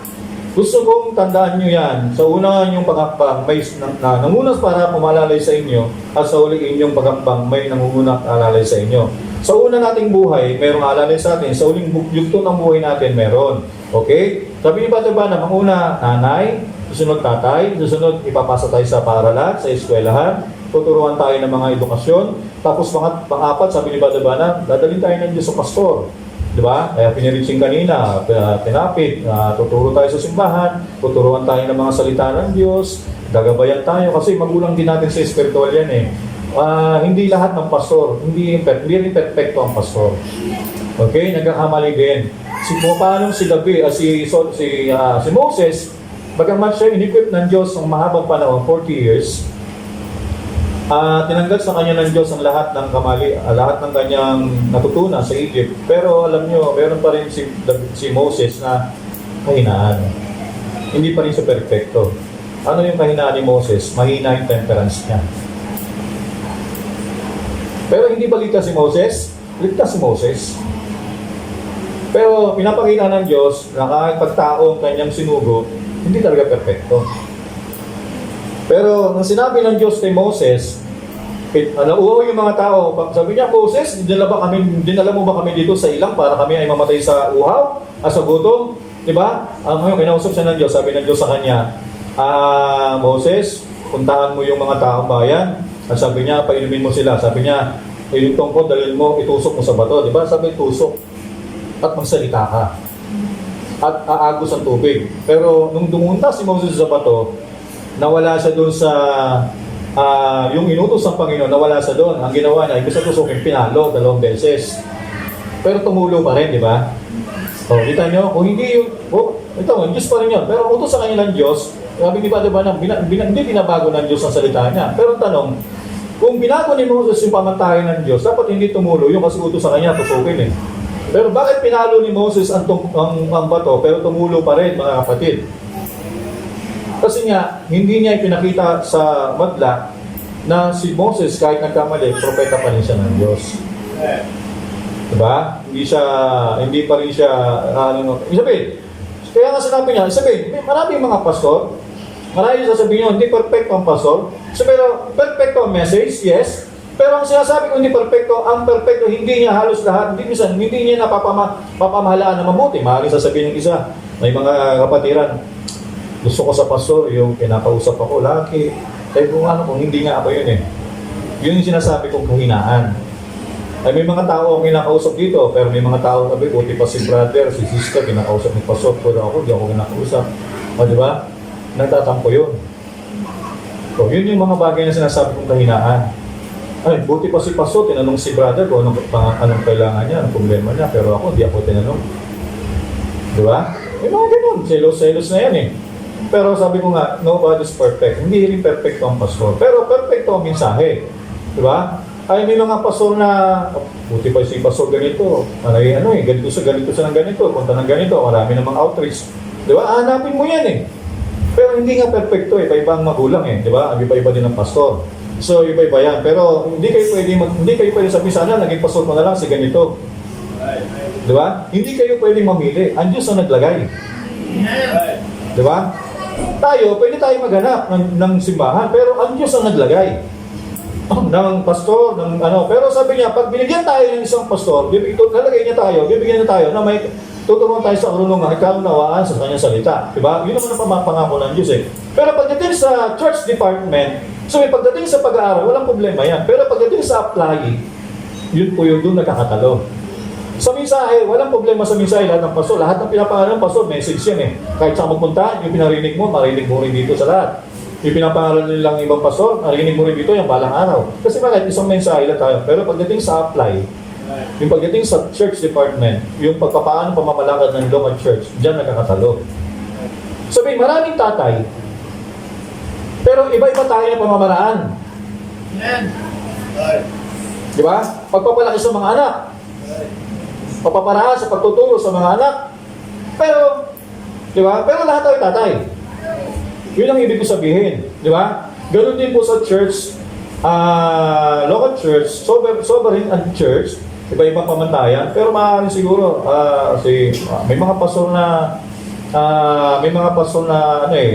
[SPEAKER 1] Gusto kong tandaan nyo yan. Sa unang inyong pagkakbang, may nangunas para pumalalay sa inyo, at sa huling inyong pagkakbang, may nangungunang alalay sa inyo. Sa una nating buhay, mayroong alalay sa atin. Sa huling yugto ng buhay natin, meron. Okay? Sabi ni Padre Bana, manguna, nanay, susunod tatay, susunod ipapasa tayo sa paaralan, sa eskwelahan, tuturuan tayo ng mga edukasyon, tapos pang-apat, sabi ni Padre Bana, dadalhin tayo ng Diyos sa pastor. Diba? Kaya piniritsing kanina, tinapit, tuturo tayo sa simbahan, tuturuan tayo ng mga salita ng Diyos, gagabayan tayo, kasi magulang din natin sa spiritual yan eh. Hindi lahat ng pastor, hindi rin perfecto ang pastor. Okay? Nagkakamali din. Paano si David, si Moses, bagamat siya in-equip ng Diyos ng mahabang panahon, 40 years, tinanggal sa kanya ng Diyos ang lahat ng kamali, lahat ng kanyang natutunan sa Egypt. Pero alam nyo, meron pa rin si Moses na kahinaan. Hindi pa rin siya perfecto. Ano yung kahinaan ni Moses? Mahina yung temperance niya. Pero hindi ba ligtas si Moses? Ligtas si Moses. Pero pinapakita ng Diyos na kahit pagtaong kanyang sinugo, hindi talaga perfecto. Pero nang sinabi ng Diyos kay Moses, nauuhaw yung mga tao, sabi niya, Moses, dinala mo ba kami dito sa ilang para kami ay mamatay sa uhaw at sa gutom? Diba? Ngayon, kinausap siya ng Diyos, sabi ng Diyos sa kanya, Moses, puntahan mo yung mga taong bayan, at sabi niya, painumin mo sila. Sabi niya, yung tungkol, dalhin mo, itusok mo sa bato. Diba? Sabi, tusok. At magsalita ka. At aagos ang tubig. Pero nung dumunta si Moses sa bato, nawala siya doon sa yung inutos ng Panginoon, nawala siya doon. Ang ginawa niya, ibig sa tusukin, pinalo 2 beses. Pero tumulo pa rin, di ba? So, kita nyo, kung hindi yung, ito, yung Diyos pa rin yun. Pero utos sa kanya ng Diyos, sabi ni Padre Bana, hindi binabago ng Diyos ang salita niya. Pero tanong, kung binago ni Moses yung pamantayan ng Diyos, dapat hindi tumulo yung kasi utos sa kanya, tusukin eh. Pero bakit pinalo ni Moses ang bato, pero tumulo pa rin, mga kapatid? Kasi nga, hindi niya ipinakita sa madla na si Moses, kahit nagkamali, propeta pa rin siya ng Diyos. Diba? Hindi pa rin siya, isabihin, kaya nga sinabi niya, isabihin, maraming mga pastor, maraming sasabihin niyo, hindi perfecto ang pastor. So, pero perfecto ang message, yes. Pero ang sinasabi ko hindi perfecto, ang perfecto, hindi niya halos lahat, hindi niya napapamahalaan na mabuti. Maaaring sasabihin ng isa, may mga kapatiran, gusto ko sa pastor, yung kinakausap ako laki. Kaya kung hindi nga ako yun eh. Yun yung sinasabi kong kahinaan. Ay may mga tao ang kinakausap dito, pero may mga tao sabi, buti pa si brother, si sister, kinakausap ng pastor, pero ako, di ako kinakausap. O di ba? Nagtatampo yun. So, yun yung mga bagay na sinasabi kong kahinaan. Ay, buti pa si pastor, tinanong si brother kung anong kailangan niya, anong problema niya, pero ako, di ako tinanong. Di ba? May mga ganun, selos na yan eh. Pero sabi ko nga, nobody's perfect. Hindi rin perfecto ang pastor. Pero perfecto ang mensahe. Di ba? Ay, may mga pastor na, buti pa si pastor ganito. Ganito siya ng ganito. Punta ng ganito. Marami namang outreach. Di ba? Hanapin mo yan eh. Pero hindi nga perfecto eh. Iba-iba ang magulang eh. Di ba? Iba-iba din ang pastor. So, iba-iba yan. Pero hindi kayo pwede sabihin sana, naging pastor ko na lang si ganito. Di ba? Hindi kayo pwede mamili. Ang Diyos ang naglagay. Di ba? Pwede tayo maghanap ng simbahan, pero ang Diyos ang naglagay ng pastor, pero sabi niya, pag binigyan tayo ng isang pastor, bibigyan niya tayo na may tuturuan tayo sa karunungan, kaunawaan sa kanyang salita. Diba? Yun naman ang pangako ng Diyos eh. Pero pagdating sa church department, pagdating sa pag-aaral, walang problema yan. Pero pagdating sa apply, yun po yung doon nagkakatalo. Sa mensahe, walang problema sa mensahe lahat ng pastor. Lahat ng pinapangalan ng pastor, message yan eh. Kahit saan magpunta, yung pinarinig mo, marinig mo rin dito sa lahat. Yung pinapangalan nilang ibang pastor, marinig mo rin dito yung balang araw. Kasi bakit isang mensahe lang tayo. Pero pagdating sa apply, yung pagdating sa church department, yung pagpapaano pamamalakad ng local church, dyan nagkakatalo. Sabihin, maraming tatay, Pero iba-iba tayo ng pamamaraan. Di ba? Pagpapalaki sa mga anak. Papaparaan sa pagtuturo sa mga anak. Pero, di ba? Pero lahat tayo tatay. Yun ang ibig ko sabihin. Di ba? Ganun din po sa church, local church, sovereign and church, iba-ibang pamantayan. Pero maaaring siguro, may mga pastor na,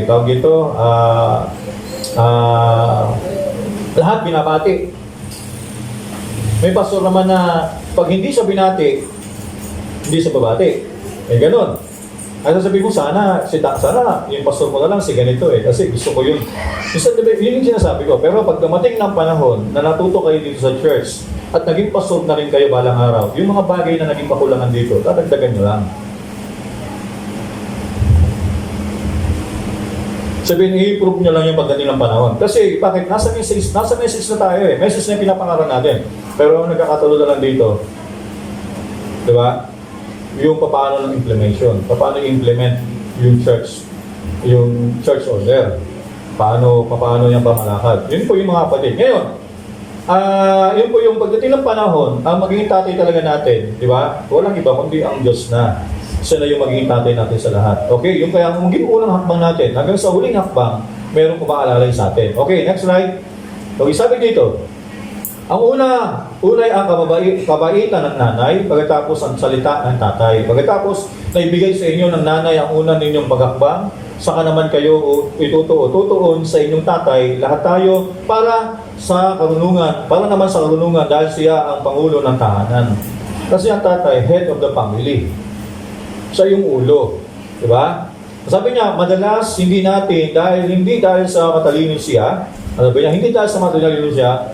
[SPEAKER 1] tawag dito, lahat binabati. May pastor naman na pag hindi siya binati, hindi siya babati. Ganun. Ay sasabihin ko, sana yung pastor mo na lang si ganito kasi gusto ko yun. Yun yung sinasabi ko. Pero pag dumating ng panahon na natuto kayo dito sa church at naging pastor na rin kayo balang araw, yung mga bagay na naging pakulangan dito, tatagdagan nyo lang. Sabihin, i-improve nyo lang yung pagdating ng panahon. Kasi, bakit? Nasa message na tayo Message na yung pinapangaral natin. Pero nagkakatalo na lang dito. Diba? Yung paano ng implementation. Paano i-implement yung church order. Paano yung pamalakad. Yun po yung mga kapatid. Ngayon, yun po yung pagdating ng panahon, ang magiging tatay talaga natin, di ba? Walang iba kundi ang Diyos na. Siya na yung magiging tatay natin sa lahat. Okay, yung kaya kung maging unang hakbang natin, hanggang sa huling hakbang, meron ko maalalay sa atin. Okay, next slide. So, isabi dito, ang unay ang kabaitan ng nanay, pagkatapos ang salita ng tatay. Pagkatapos, naibigay sa inyo ng nanay ang una ninyong paghakbang, saka naman kayo tutuon sa inyong tatay, lahat tayo para naman sa karunungan dahil siya ang pangulo ng tahanan. Kasi ang tatay, head of the family. Siya yung ulo. Diba? Sabi niya, madalas hindi dahil sa matalino siya, hindi dahil sa matalino siya,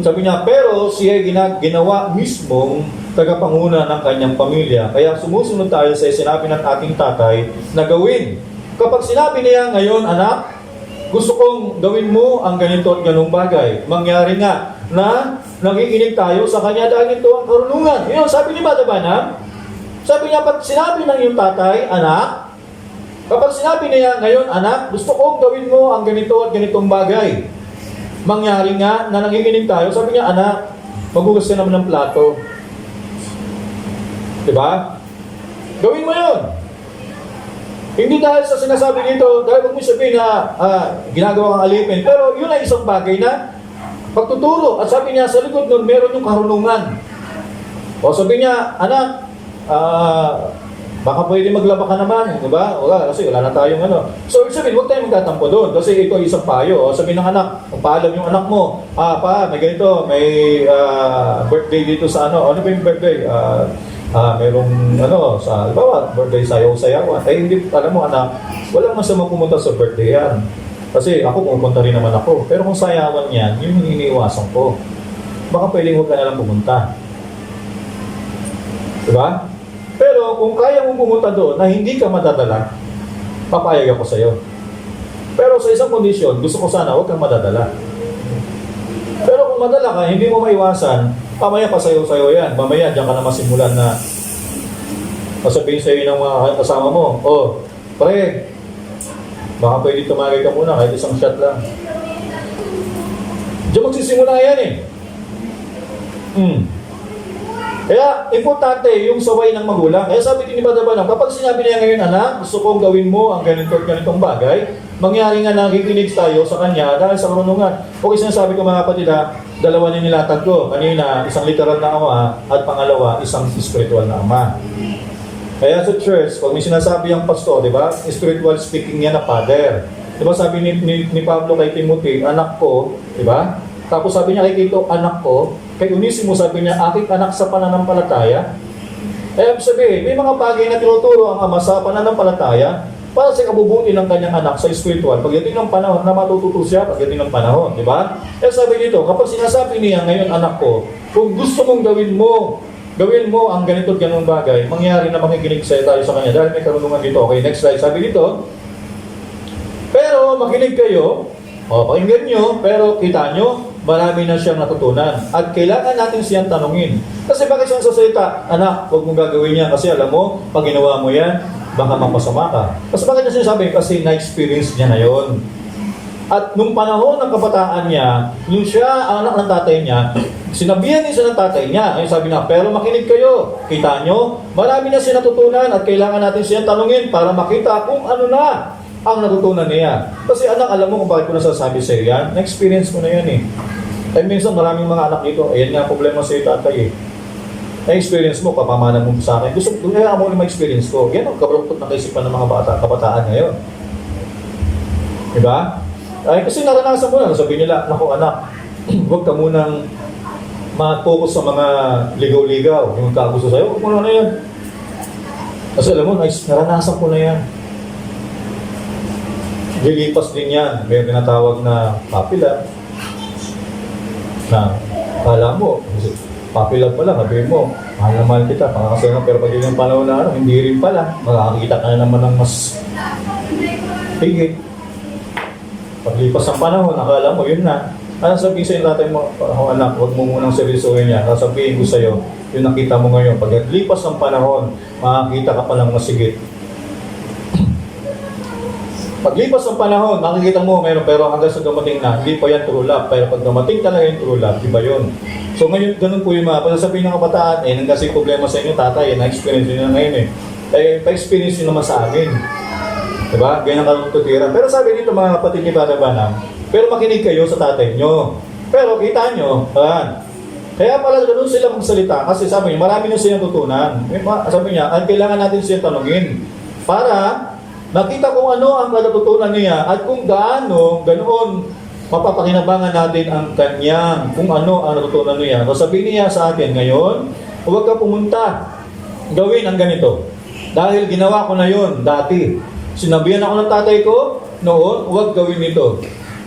[SPEAKER 1] sabi niya, pero siya ginawa mismong tagapanguna ng kanyang pamilya. Kaya sumusunod tayo sa sinabi ng ating tatay na gawin. Kapag sinabi niya ngayon, anak, gusto kong gawin mo ang ganito at ganung bagay. Mangyari nga na nakikinig tayo sa kanya dahil ito ang karunungan. Yun, sabi ni Bada Banam, sabi niya, pag sinabi ng iyong tatay, anak, kapag sinabi niya ngayon, anak, gusto kong gawin mo ang ganito at ganitong bagay. Mangyari nga na nanginginig tayo, sabi niya, anak, maghugas ka naman ng plato. Diba? Gawin mo yun. Hindi dahil sa sinasabi dito, dahil huwag mo sabihin na ginagawa kang alipin, pero yun ay isang bagay na pagtuturo. At sabi niya, sa likod nun, meron yung karunungan. O sabi niya, anak, baka pwede maglaba ka naman, di ba? Kasi wala na tayong ano. So, sabihin, huwag tayong magtatampo doon kasi ito ay isang payo. O sabihin ng anak, kung paalam yung anak mo, may ganito, may birthday dito sa ano ba yung birthday? Merong sa birthday sayaw-sayawan. Hindi, alam mo anak, walang masamang pumunta sa birthday yan. Kasi ako pumunta rin naman ako. Pero kung sayawan yan, yun yung iniiwasan ko. Baka pwedeng huwag ka na lang pumunta. Diba? Pero kung kaya mong pumunta doon na hindi ka madadala, papayag ako sa iyo. Pero sa isang kondisyon, gusto ko sana huwag kang madadala. Pero kung madala ka, hindi mo maiwasan, mamaya pa sayo-sayo yan. Mamaya diyan ka na masimulan na masabihin sa iyo ng mga kasama mo, pre, baka pwede tumagay ka muna kahit isang shot lang. Diyan magsisimula yan Kaya, importante yung saway ng magulang. Kaya sabi din ni Bada Banam, kapag sinabi niya ngayon, anak, gusto kong gawin mo ang ganito at ganitong bagay, mangyari nga nakikinig tayo sa kanya dahil sa karunungan. Okay, sinasabi ko mga kapatid dalawa na nilatag ko. Kanina, isang literal na ama at pangalawa, isang spiritual na ama. Kaya sa church, pag may sinasabi ang pastor, di ba? Spiritual speaking niya na father. Di ba sabi ni Pablo kay Timothy, anak ko, di ba? Tapos sabi niya kay Tito, anak ko. Kay Onesimo sabi niya, aking anak sa pananampalataya. Sabihin, may mga bagay na tinuturo ang ama sa pananampalataya para sa kabubuti ng kanyang anak sa spiritual. Pagdating ng panahon na matututo siya, pagdating ng panahon, di ba? Sabi dito, kapag sinasabi niya, ngayon anak ko, kung gusto mong gawin mo ang ganito at ganung bagay, mangyari na makikinig tayo sa kanya dahil may karunungan dito. Okay, next slide. Sabi dito, pero makinig kayo, pakinggan nyo, pero kita nyo, marami na siyang natutunan. At kailangan natin siyang tanungin. Kasi bakit siyang sasalita, anak, huwag mong gagawin yan. Kasi alam mo, pag ginawa mo yan, baka mapasama ka. Kasi bakit niya sinasabi? Kasi na-experience niya na yon. At nung panahon ng kabataan niya, nung siya ang anak ng tatay niya, sinabihan din siya ng tatay niya. Ayun sabi na, pero makinig kayo. Kita nyo, marami na siya natutunan at kailangan natin siya tanungin para makita kung ano na ang natutunan niya. Kasi anak, alam mo kung bakit ko nasasabi sa iyo yan? Na-experience ko na yan eh. Ay minsan maraming mga anak dito, ayan nga problema sa iyo tatay eh. Na-experience mo, kapamanan mo sa akin. Gusto ko kaya mo na ma-experience ko. Yan ang kabaluktot ng kaisipan ng mga kabataan ngayon. Diba? Ay, kasi naranasan ko na, sabi nila, naku anak, huwag ka munang ma-focus sa mga ligaw-ligaw, yung kagusto sa'yo, huwag mo na yan. Kasi alam mo, naranasan ko na yan. Lilipas din yan, may tinatawag na puppy love, na kala mo, puppy love pala, sabihin mo, mahal na mahal kita, pakakasal na, pero pag yun yung panahon na hindi rin pala, makakakita ka na naman ng mas higit. Paglipas ng panahon, akala mo, yun na. Ano sabihin sa'yo natin mo, anak, huwag mo munang seryosohin niya. Sasabihin ko sa'yo, yung nakita mo ngayon, paglipas ng panahon, makakita ka palang masigit. Paglipas ng panahon, makikita mo meron, pero hanggang sa dumating na, hindi pa yan true love. Pero pag dumating talaga yung true love, iba yun. So ngayon, ganun po yung mga pagsasabihin ng kabataan, nang kasi problema sa inyo, tatay, na-experience nyo na ngayon pa-experience nyo naman sa amin. Diba? Ganyan ang tutira. Pero sabi dito mga kapatid ni Brother Branham, pero makinig kayo sa tatay nyo. Pero kita nyo, kaya pala ganun sila magsalita kasi sabi niya, marami na silang tutunan. Sabi niya, ang kailangan natin siya tanungin para nakita kung ano ang natutunan niya at kung gaano, ganoon, mapapakinabangan natin ang kanyang, kung ano ang natutunan niya. So sabihin niya sa atin ngayon, huwag ka pumunta, gawin ang ganito. Dahil ginawa ko na yun dati. Sinabihan ako ng tatay ko noon, huwag gawin ito.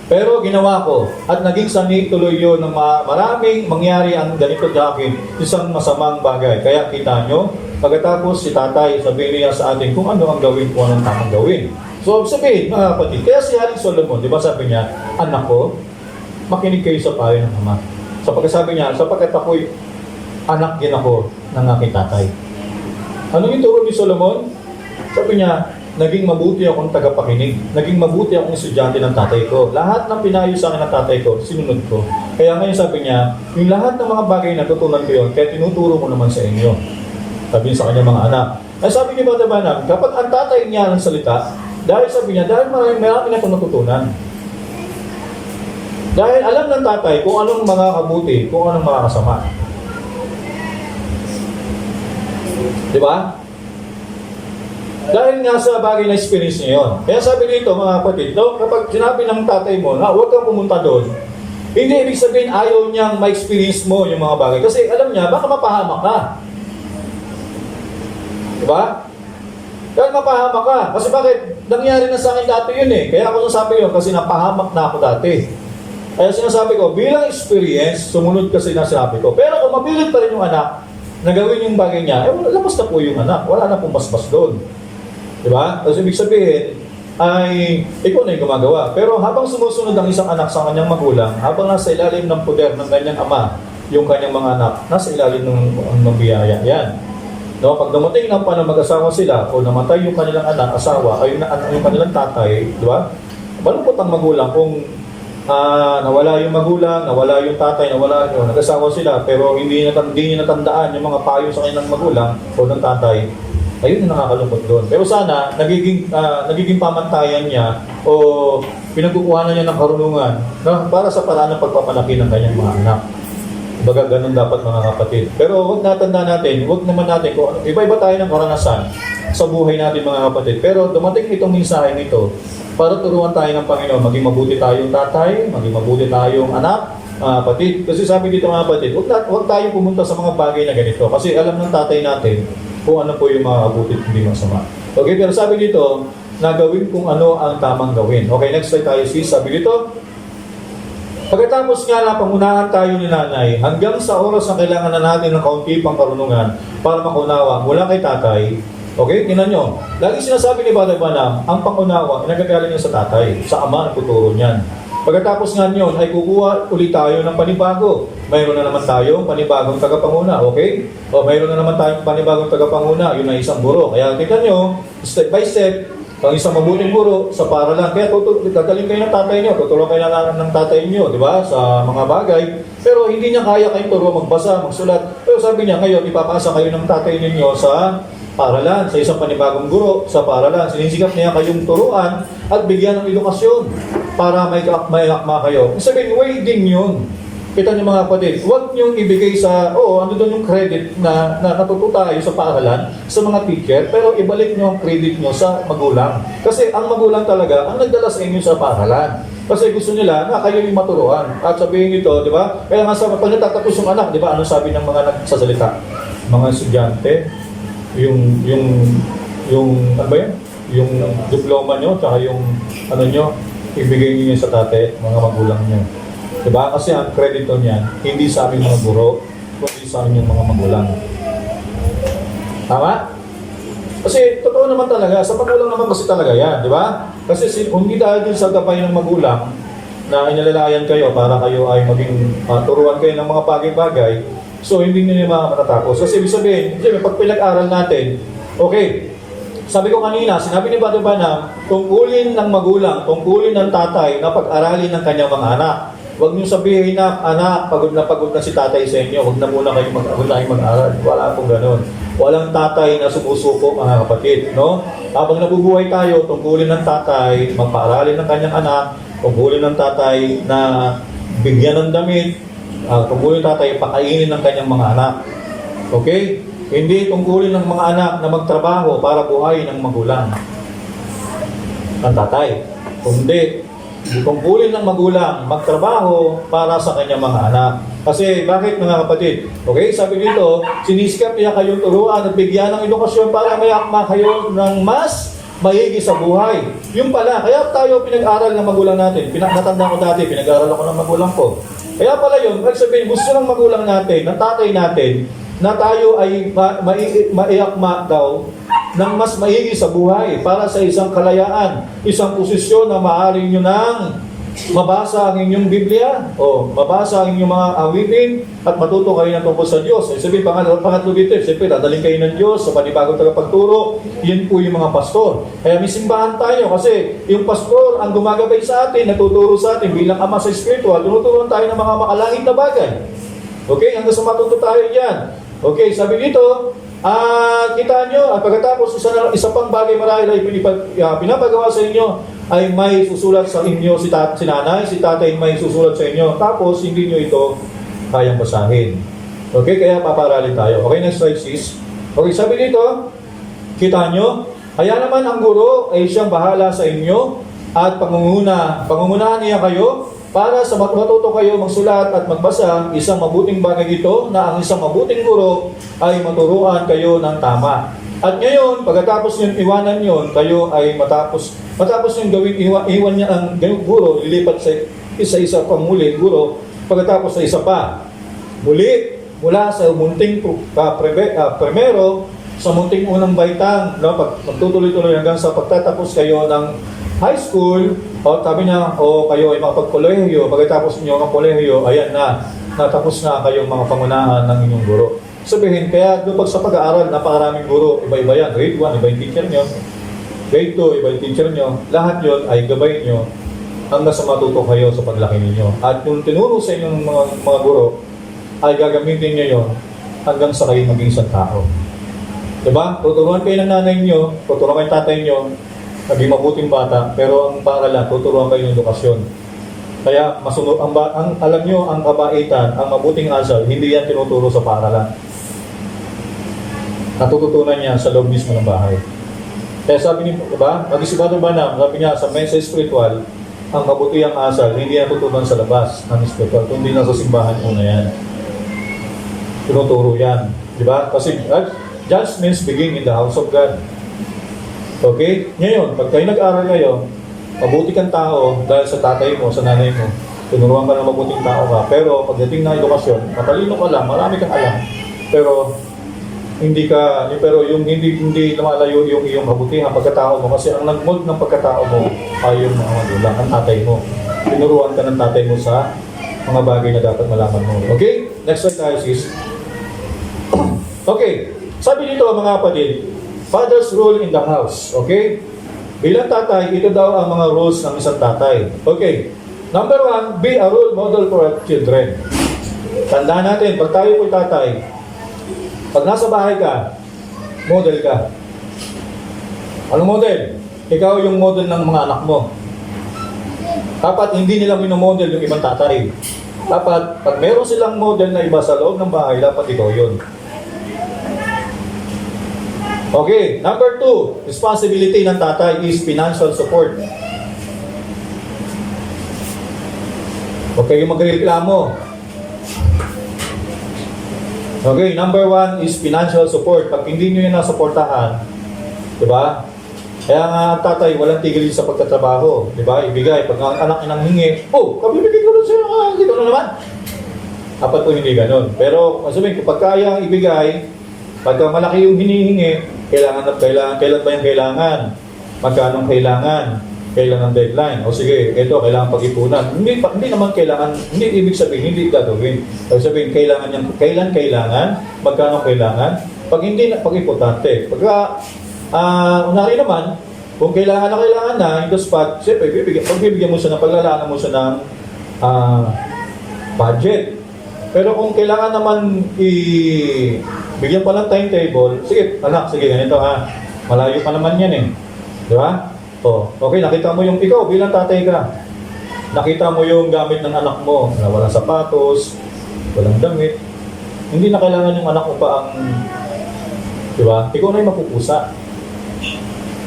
[SPEAKER 1] Pero ginawa ko at naging sanhi tuloy yun ng maraming mangyari ang ganito sa akin, isang masamang bagay. Kaya kita nyo, pagkatapos si tatay sabihin niya sa atin kung ano ang gawin, kung anong tamang gawin. So sabihin mga kapatid, kaya si Haring Solomon, di ba sabi niya, anak ko, makinig kayo sa payo ng ama. Sapagkat sabi niya, sapagkat ako'y anak din ako ng aking tatay. Ano yung turo ni Solomon? Sabi niya, naging mabuti akong tagapakinig. Naging mabuti akong estudyante ng tatay ko. Lahat ng pinayo sa akin ng tatay ko, sinunod ko. Kaya ngayon sabi niya, yung lahat ng mga bagay na natutunan ko yun, kaya tinuturo ko naman sa inyo. Sabi sa kanya mga anak. Ay sabi ni Brother Branham, kapag ang tatay niya ng salita, dahil sabi niya, dahil marami na itong natutunan. Dahil alam ng tatay kung anong mga kabuti, kung anong mga kasama. Diba? Dahil nga sa bagay na experience niya yun. Kaya sabi dito mga kapatid, no, kapag sinabi ng tatay mo na huwag kang pumunta doon, hindi ibig sabihin ayaw niyang ma-experience mo yung mga bagay. Kasi alam niya, baka mapahamak ka. Diba? Dahil mapahamak ka. Kasi bakit? Nangyari na sa akin dati yun eh. Kaya ako nasabi yun kasi napahamak na ako dati. Kaya sinasabi ko, bilang experience, sumunod kasi na sinabi ko. Pero kung mabilit pa rin yung anak, na gawin yung bagay niya, labas na po yung anak. Wala na pong basbas doon. Diba? Kasi ibig sabihin, ay ikaw na yung gumagawa. Pero habang sumusunod ang isang anak sa kanyang magulang, habang nasa ilalim ng poder ng kanyang ama, yung kanyang mga anak, nasa ilalim ng biyaya. Yan. No, pag dumating ng panahon mag-asawa sila, o namatay yung kanilang anak, asawa, ay yung kanilang tatay, di ba? Malungkot ang magulang kung nawala yung magulang, nawala yung tatay, nawala yung nag-asawa sila, pero hindi niya natandaan yung mga payo sa kanilang magulang o ng tatay. Ayun yung nakakalungkot doon. Pero sana, nagiging pamantayan niya o pinagkukuhanan niya ng karunungan para sa paraan ng pagpapalaki ng kanyang mga anak. Baga ganun dapat mga kapatid. Pero huwag natanda natin, huwag naman natin, kung iba-iba tayo ng karanasan sa buhay natin mga kapatid. Pero dumating itong mensahe nito para turuan tayo ng Panginoon, maging mabuti tayong tatay, maging mabuti tayong anak, kapatid. Kasi sabi dito mga kapatid, huwag tayong pumunta sa mga bagay na ganito. Kasi alam ng tatay natin kung ano po yung mga kabuti at hindi masama. Okay, pero sabi dito, nagawin kung ano ang tamang gawin. Okay, next slide tayo sis. Sabi dito, pagkatapos nga na pangunahan tayo ni nanay, hanggang sa oras na kailangan na natin ng kaunti pang karunungan para makunawa mula kay tatay. Okay, tingnan nyo. Lagi sinasabi ni Brother Branham, ang pangunawa, nagagaling niya sa tatay, sa ama ang tuturo niyan. Pagkatapos nga nyon, ay kukuha ulit tayo ng panibago. Mayroon na naman tayong panibagong tagapanguna, okay? O mayroon na naman tayong panibagong tagapanguna, yun ay isang guro. Kaya tingnan nyo, step by step, Ang isang mabuting guro sa paaralan. Kaya gagaling kayo ng tatay nyo, tutulong kayo ng tatay nyo, di ba? Sa mga bagay. Pero hindi niya kaya kayong turo magbasa, magsulat. Pero sabi niya, ngayon, ipapasa kayo ng tatay ninyo sa paaralan, sa isang panibagong guro sa paaralan. Sinisikap niya kayong turuan at bigyan ng edukasyon para may akma kayo. Sabihin, waiting yun. Kita niyo mga kapatid, huwag niyong ibigay sa, ano doon yung credit na natuto tayo sa paaralan, sa mga teacher, pero ibalik niyo ang credit niyo sa magulang. Kasi ang magulang talaga, ang nagdala sa inyo sa paaralan. Kasi gusto nila na kayo yung maturuan. At sabihin ito, di ba? Kaya nga sa pag natatapos yung anak, di ba? Ano sabi ng mga nagsasalita? Mga estudyante, ano ba yan? Yung diploma nyo, tsaka yung ano nyo, ibigay niyo sa tate, mga magulang nyo. Diba? Kasi ang kredito niyan, hindi sa aming mga guro, kundi sa aming mga magulang. Tama? Kasi totoo naman talaga, sa magulang naman kasi talaga yan, di ba? Kasi hindi dahil din sa gabay ng magulang na inalalayan kayo para kayo ay maging turuan kayo ng mga bagay-bagay, so hindi nyo yung mga matatapos. Kasi ibig sabihin, pag pinag-aral natin, okay, sabi ko kanina, sinabi ni Padre Banam, tungkulin ng magulang, tungkulin ng tatay na pag-aralin ng kanyang mga anak. Huwag niyo sabihin na, anak, pagod na si tatay sa inyo, huwag na muna kayo mag-aral. Wala pong ganun. Walang tatay na sumusuko, mga kapatid, no? Habang nabubuhay tayo, tungkulin ng tatay, magpaaralin ng kanyang anak, tungkulin ng tatay na bigyan ng damit, tungkulin ng tatay pakainin ng kanyang mga anak. Okay? Hindi tungkulin ng mga anak na magtrabaho para buhayin ng magulang. Ang tatay. Kundi, tungkulin ng magulang magtrabaho para sa kanyang mga anak. Kasi bakit mga kapatid? Okay, sabi dito, sinisikap niya kayong turuan at bigyan ng edukasyon para may akma kayo ng mas maigi sa buhay. Yung pala, kaya tayo pinag-aral ng magulang natin. Natanda ko dati, pinag-aral ako ng magulang ko. Kaya pala yun, kahit sabihin, gusto ng magulang natin, ng tatay natin, na tayo ay maiakma daw ng mas maigi sa buhay para sa isang kalayaan, isang posisyon na maaari nyo nang mabasa ang inyong Biblia o mabasa ang inyong mga awitin at matuto kayo ng tungkol sa Diyos. Sabi, pangatlo dito, siyempre, dadaling kayo ng Diyos sa panibagong tagapagturo. Yan po yung mga pastor. Kaya may simbahan tayo kasi yung pastor ang gumagabay sa atin, natuturo sa atin bilang ama sa spiritual, tinuturuan tayo ng mga makalangit na bagay. Okay, hanggang sa matuto tayo yan. Okay, sabi dito, kita nyo, at pagkatapos isa pang bagay marahil ay pinapagawa sa inyo, ay may susulat sa inyo si nanay, si tatay may susulat sa inyo, tapos hindi nyo ito kayang basahin. Okay, kaya paparalin tayo. Okay, next slide sis. Okay, sabi dito, kita nyo, kaya naman ang guro ay siyang bahala sa inyo at pangungunahan niya kayo para sa matuto kayo magsulat at magbasa. Isang mabuting bagay ito na ang isang mabuting guro ay maturuan kayo ng tama. At ngayon, pagkatapos yung iwanan yon, kayo ay matapos yung gawin, iwan niya ang guro, lilipat sa isa-isa pang muli, guro, pagkatapos sa isa pa. Muli, mula sa munting primero, sa munting unang baitang, magtutuloy-tuloy hanggang sa pagtatapos kayo ng high school, sabi niya, kayo ay makapag-kolehiyo, pagkatapos niyo ang kolehiyo, ayan na, natapos na kayong mga pangunahan ng inyong guro. Sabihin, kaya doon sa pag-aaral, napakaraming guro, iba-iba yan. Grade 1, iba yung teacher nyo. Grade 2, iba yung teacher nyo. Lahat yun ay gabay nyo hanggang sa matuto kayo sa paglaki ninyo. At yung tinuro sa inyong mga guro, ay gagamitin nyo yun hanggang sa kayo maging isang tao. Diba? Tuturuan kayo ng nanay nyo, tuturuan kayo ng tatay nyo, naging mabuting bata, pero ang paaralan, tuturuan kayo ng edukasyon. Kaya alam nyo, ang kabaitan, ang mabuting asal, hindi yan tinuturo sa paaralan. Natututunan niya sa loob mismo ng bahay. Kaya sabi niya, diba? Mag-isibado ba na, sabi niya, sa mensa spiritual, ang kabutihang asal, hindi yan tutunan sa labas ng spiritual, kundi na sa simbahan muna yan. Tinuturo yan. Diba? Kasi judgments begin in the house of God. Okay? Ngayon, pag kayo nag-aral kayo, mabuti kang tao dahil sa tatay mo, sa nanay mo, tinuruan ka ng mabuting tao ka. Pero pagdating na edukasyon, matalino ka lang, marami kang alam. Pero hindi lumalayo yung iyong kabutihan pagkatao mo kasi ang nag-mold ng pagkatao mo ay yung mga magulang, ang tatay mo. Tinuruan ka ng tatay mo sa mga bagay na dapat malaman mo. Okay? Next slide tayo sis. Okay. Sabi dito mga kapatid, father's role in the house. Okay? Bilang tatay, ito daw ang mga rules ng isang tatay. Okay. Number 1, be a role model for our children. Tandaan natin, pag tayo po'y tatay, pag nasa bahay ka, model ka. Anong model? Ikaw yung model ng mga anak mo. Dapat hindi nila minomodel yung ibang tatay. Dapat, pag meron silang model na iba sa loob ng bahay, dapat ikaw yun. Okay, number 2, responsibility ng tatay is financial support. Huwag kayong magreklamo. Okay, number 1 is financial support. Pag hindi nyo yun nasuportahan, di ba? Kaya nga ang tatay, walang tigil sa pagtatrabaho. Di ba? Ibigay. Pag ang anak nang hingi, oh, kabibigay ko rin sa'yo. Dito na naman. Dapat po hindi ganun. Pero, sabihin, kapag kaya ibigay, pagka malaki yung hinihingi, kailan ba yung kailangan? Magkano kailangan? Kailan ang deadline? O sige, ito, kailangan pag-ipunan. Hindi naman kailangan, hindi ibig sabihin, hindi gagawin. Ibig sabihin, kailan kailangan? Magkano kailangan? Pag hindi, pag-importante. Pagka, unari naman, kung kailangan na yung spot, siyempre, pagbibigyan mo siya ng paglalaan mo siya ng budget. Pero kung kailangan naman bigyan pa ng timetable, sige, anak, sige, ganito ha. Malayo pa naman yan eh. Di ba? O, okay, nakita mo yung ikaw bilang tatay ka. Nakita mo yung gamit ng anak mo na walang sapatos, walang damit. Hindi na kailangan yung anak mo pa ang, di ba? Ikaw na yung mapupusa.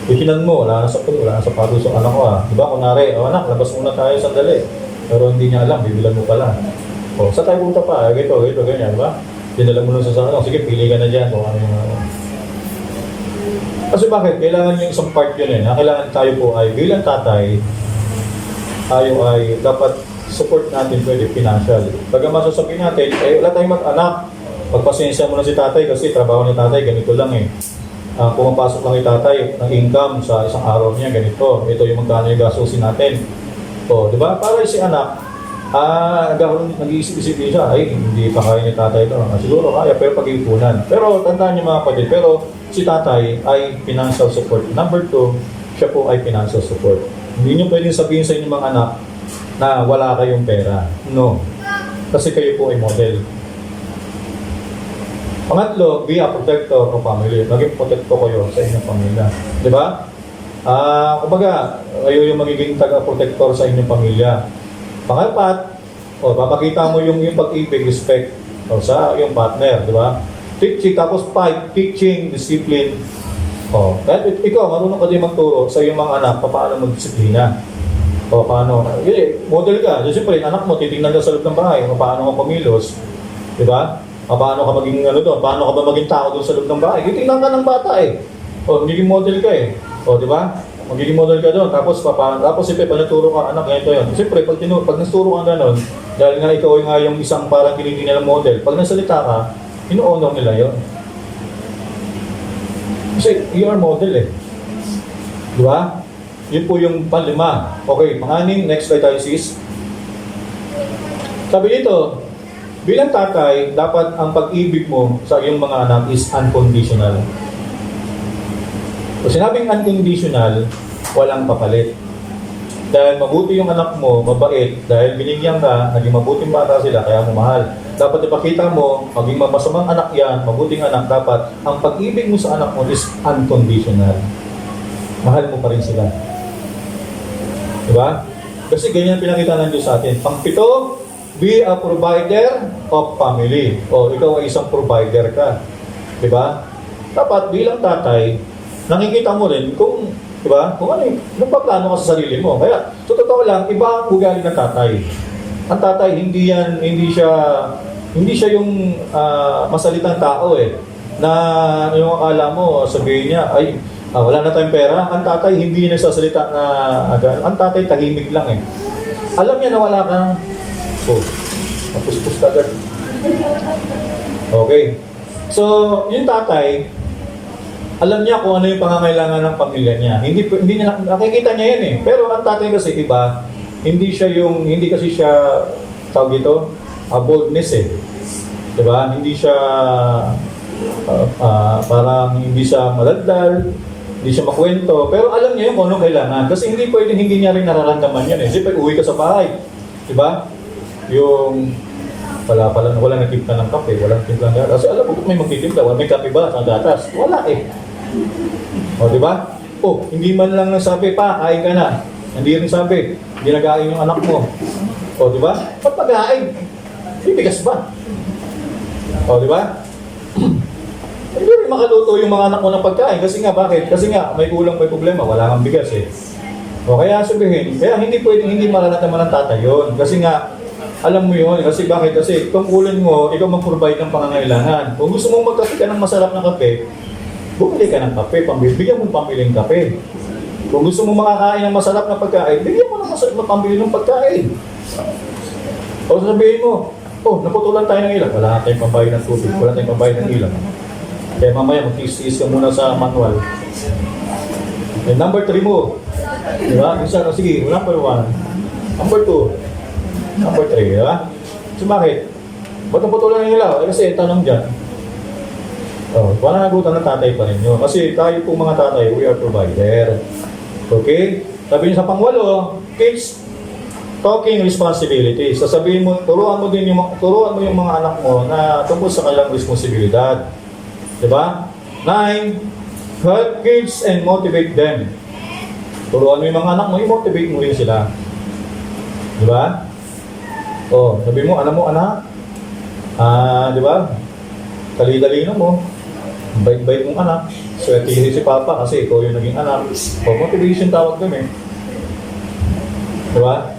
[SPEAKER 1] Titignan mo, wala na sapatos yung anak ko ha. Di ba? Kunwari, anak, labas muna tayo sandali. Pero hindi niya alam, bibilan mo pala. O, sa tayo punta pa, ganito, ganyan, di ba? Dinala mo nun sa ano, sige, pili ka na dyan kung ano yung Kasi bakit? Kailangan yung isang part yun eh. Kailangan tayo po ay bilang tatay, tayo ay dapat support natin pwede financial. Pagka masasabihin natin, wala tayong mag-anak. Pagpasensya mo na si tatay kasi trabaho ni tatay ganito lang eh. Pumapasok lang yung tatay ng income sa isang araw niya ganito. Ito yung magkano yung gastusin natin. O, di ba? Para si anak, nag-iisip-isip din siya, ay hindi pa kaya ni tatay ito. Siguro kaya, pero pag-ipunan. Pero tandaan niyo mga kapatid, pero si tatay ay financial support. Number 2, siya po ay financial support. Hindi niyo pwedeng sabihin sa inyong mga anak na wala kayong pera. No. Kasi kayo po ay model. Pangatlo, be a protector of family. Maging protector kayo sa inyong pamilya. Di ba? Kumbaga, kayo yung magiging taga-protector sa inyong pamilya. Pangapat, papakita mo yung pag-ibig, respect sa iyong partner. Di ba? Teaching, tapos 5, teaching, discipline. Kahit ikaw, marunong ka din magturo sa iyong mga anak, paano mag-disiplina. Paano, model ka. So, siyempre, anak mo, titingnan ka sa loob ng bahay, paano ka pamilos. Di ba? Paano ka maging doon? Paano ka ba maging tao doon sa loob ng bahay? Titingnan ka ng bata eh. Magiging model ka eh. Di ba? Magiging model ka doon. Tapos siyempre, pag naturo ka, anak, ganito yun. Siyempre, pag naturo ka gano'n, dahil nga ikaw nga yung isang parang kinitingnan ng model, pag nasalita ka, ino-honor nila yun. Kasi you are model eh. Di ba? Yun po yung panlima. Okay, panganim, next slide tayo sis. Sabi dito, bilang tatay, dapat ang pag-ibig mo sa iyong mga anak is unconditional. So sinabing unconditional, walang papalit. Dahil mabuti yung anak mo, mabait, dahil binigyan ka, naging mabuting bata sila, kaya mo mahal. Dapat ipakita mo, maging masamang anak yan, mabuting anak, dapat ang pag-ibig mo sa anak mo is unconditional. Mahal mo pa rin sila. Diba? Kasi ganyan pinakita ng Diyos sa atin. Pang-pito, be a provider of family. Ikaw ay isang provider ka. Diba? Dapat bilang tatay, nakikita mo rin kung diba? Kung ano yung nagpaplano ka sa sarili mo. Kaya, sa totoo lang, iba ang ugali ng tatay. Ang tatay, hindi siya yung masalitang tao eh. Na yung akala mo, sabihin niya, ay, wala na tayong pera. Ang tatay, hindi nagsasalita na, ang tatay, tahimik lang eh. Alam niya na wala kang, mapuspos ka agad. Okay. So, yung tatay, alam niya kung ano yung pangangailangan ng pamilya niya. Hindi niya nakikita niya yan eh. Pero ang tatay kasi iba, hindi kasi siya tawag ito, boldness eh. 'Di ba? Hindi siya parang hindi siya madaldal, hindi siya makwento, pero alam niya yung kung anong kailangan. Kasi hindi pwedeng hindi niya rin nararamdaman yan eh. Siyempre, uwi ka sa bahay, di ba? Yung, wala nagtimpla ng kape, walang timpla ng gatas. Kasi alam mo, may magtitimpla, may kape ba sa gatas? Wala eh. O, di ba? O, hindi man lang sabi, pa, kain ka na. Hindi rin sabi, hindi nag-ain yung anak mo. O, di ba? Ba't pag-ain? Bibigas ba? O, di ba? Hindi rin makaluto yung mga anak mo ng pagkain. Kasi nga, bakit? Kasi nga, may kulang, may problema. Wala kang bigas eh. O kaya sabihin, kaya hindi pwedeng hindi mararamdaman ng tatay yun. Kasi nga, alam mo yun. Kasi bakit? Kasi tungkulin mo, ikaw mag-provide ng pangangailangan. Kung gusto mong magkape ka ng masarap na kape, bumili ka ng kape, bigyan mo ng pambiling kape. Kung gusto mong makakain ng masarap na pagkain, bigyan mo ng masarap na pambili ng pagkain. O sabihin mo, oh, naputulan tayo ng ilang. Wala tayong pambayad ng tubig, wala tayong pambayad ng ilang. Kaya mamaya magtiis-tiis ka muna sa manual. And number 3 mo. Di ba? Sige, number 1. Number 2. Number 3, di ba? So bakit? Ba't naputulan ng ilaw? Kasi tanong dyan. Wala nagutan ng tatay pa rin yun. Kasi tayo pong mga tatay, we are provider. Okay? Sabi niyo sa pang-8, kids, talking responsibilities. Sasabihin mo, turuan mo yung mga anak mo na tungkol sa kanilang responsibilidad. Diba? 9, help kids and motivate them. Turuan mo yung mga anak mo, i-motivate mo rin sila. Diba? Sabi mo, alam mo anak, diba? Dali-dalino mo, bait-bait mong anak, swerte si Papa kasi ikaw yung naging anak. Motivation tawag doon eh. Diba?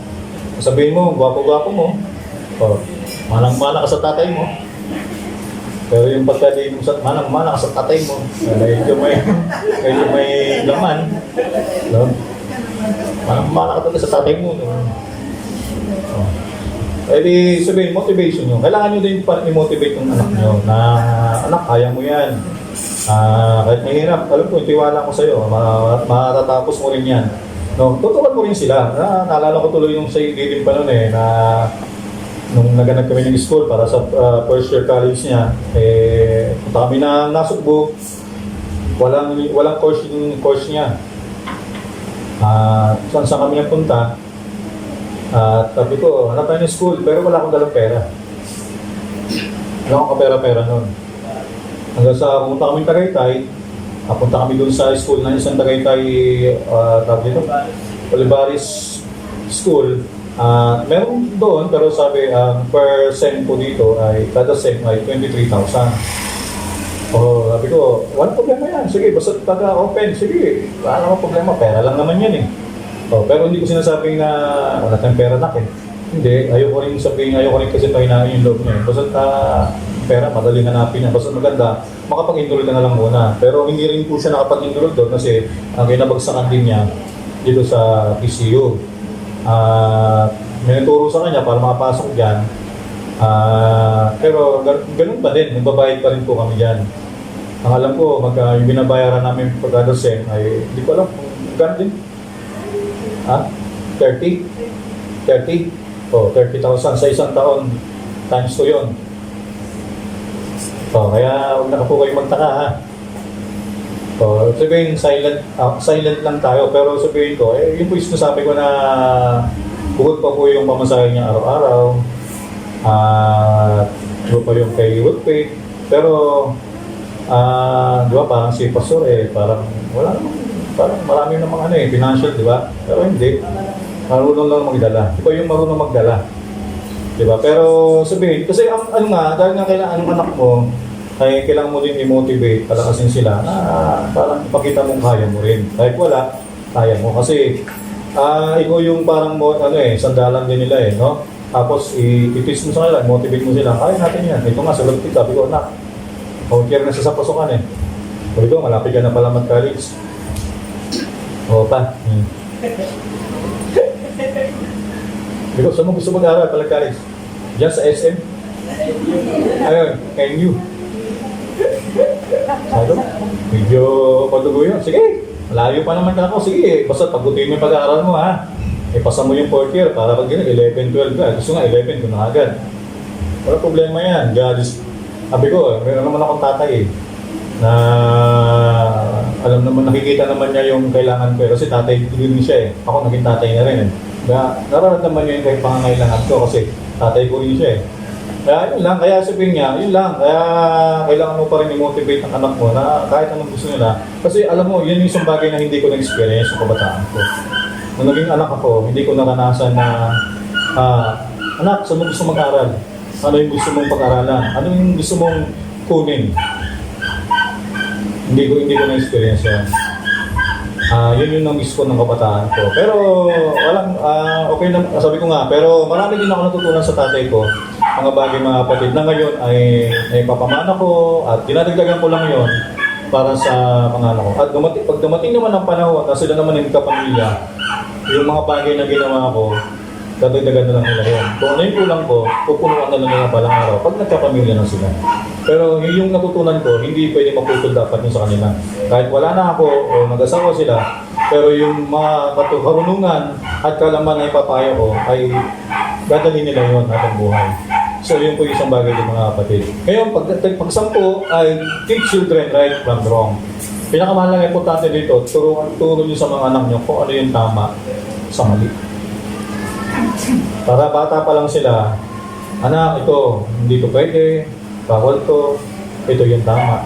[SPEAKER 1] Sabihin mo, gwapo-gwapo mo. Manang-mana ka sa tatay mo. Pero yung pagkali mo sa manang-mana ka sa tatay mo, medyo may laman. No? Manang-mana ka talaga sa tatay mo. No? Eh sabihin, motivation nyo. Kailangan nyo din i-motivate yung anak nyo na, anak, kaya mo yan. Kahit mahirap, alam ko, tiwala ko sa'yo, matatapos mo rin yan. No, tutukan mo rin sila. Naalala ko tuloy yung sa din pa noon eh, na nung naganap kami ng school para sa first year college niya, punta kami na nasukbo, walang course niya. Saan kami napunta? At sabi ko, hanap tayo ng school, pero wala akong dalang pera. Wala akong kapera-pera noon. Hanggang sa pumunta kami Tagaytay, punta kami doon sa school na isang Tagaytay, tawag dito, Olivares School. Meron doon, pero sabi, per sem po dito ay, kada sem ay 23,000. Sabi ko, walang problema yan. Sige, basta pagka-open, sige, wala naman problema, pera lang naman yan eh. Pero hindi ko sinasabing na wala tayong pera na eh. Hindi, ayoko rin sabihin, ayoko rin kasi pahinahin yung loob niya. Basta pera, madaling hanapin niya. Basta maganda, makapag-enroll ka na lang muna. Pero hindi rin po siya nakapag-enroll doon kasi ang kinabagsakan din niya dito sa PCU. May naturo sa kanya para makapasok dyan. Pero ganun pa din, nagbabayad pa rin po kami dyan. Ang alam ko, yung binabayaran namin pagkadasin ay, hindi ko alam kung gano'n din. 30? 30,000 sa isang taon. Times 2 yun. Kaya huwag na po kayo magtaka ha. Sabihin, silent lang tayo. Pero sabihin ko, yung po yung sinasabi ko na bukod pa po yung pamasahe niya araw-araw. Bukod pa yung kay Woodpay. Pero, di ba, parang si Pastor parang wala naman. Parang marami namang financial, di ba? Pero hindi. Marunong lang magdala. Ikaw yung marunong magdala. Di ba? Pero sabihin, kasi dahil nga kailangan ng anak mo, ay kailangan mo din i-motivate, palakasin sila na parang ipakita mong kaya mo rin. Kahit wala, kaya mo. Kasi ikaw yung parang sandalan din nila no? Tapos i-twist mo sa kanila, motivate mo sila, kaya natin yan. Ito nga, sabi ko, anak, okay na sa pasukan Sabi ko, malapit ka na pala mag-college. Pa. Sabi ko, saan mo gusto mag-aaral pala college? Diyan sa SM? Ayun, NU. Sabi ko, medyo padugo yun. Sige, malayo pa naman ako. Sige, basta pagutin mo yung pag-aaral mo ha. Pasa mo yung 4th year para pag 11, 12 ka. Gusto nga 11 ko na agad. Wala problema yan. Sabi ko, meron naman akong tatay na alam naman, nakikita naman niya yung kailangan ko kasi tatay din siya eh. Ako naging tatay na rin eh. Kaya nararamdaman niya yung kahit pangangailangan ko kasi tatay ko rin siya eh. Kaya yun lang, kaya sabihin niya, yun lang, kaya kailangan mo pa rin i-motivate ang anak mo na kahit anong gusto nila. Kasi alam mo, yun yung isang bagay na hindi ko na-experience sa kabataan ko. Nung naging anak ako, hindi ko naranasan na, anak, saan mo gusto mag-aral? Ano yung gusto mong pag-aralan? Ano yung gusto mong kunin? Hindi ko na-experience yan. Yun yung nang-miss ko ng kabataan ko. Pero walang, okay na, sabi ko nga, pero marami din ako natutunan sa tatay ko. Mga bagay mga kapatid na ngayon ay papamana ko at dinadagdagan ko lang yon para sa mga anak ko. At pag dumating naman ang panahon na sila naman yung kapamilya, yung mga bagay na ginawa ko, dadagdagan na lang nila yun. Kung ano yung kulang ko, pupunuan na lang nila palang araw pag nagkapamilya na sila. Pero yung natutunan ko, hindi pwede maputol dapat yun sa kanila. Kahit wala na ako o nag-asawa sila, pero yung mga karunungan at kalaman na ipapayo ko ay dadalhin nila yun habang buhay. So yun po yung isang bagay ng mga kapatid. Ngayon, pag-sampo ay teach children right from wrong. Pinakamahalaga importante dito, turo nyo sa mga anak nyo kung ano yung tama sa mali. Para bata pa lang sila, anak, ito, hindi to pwede, bawal to, ito yung tama.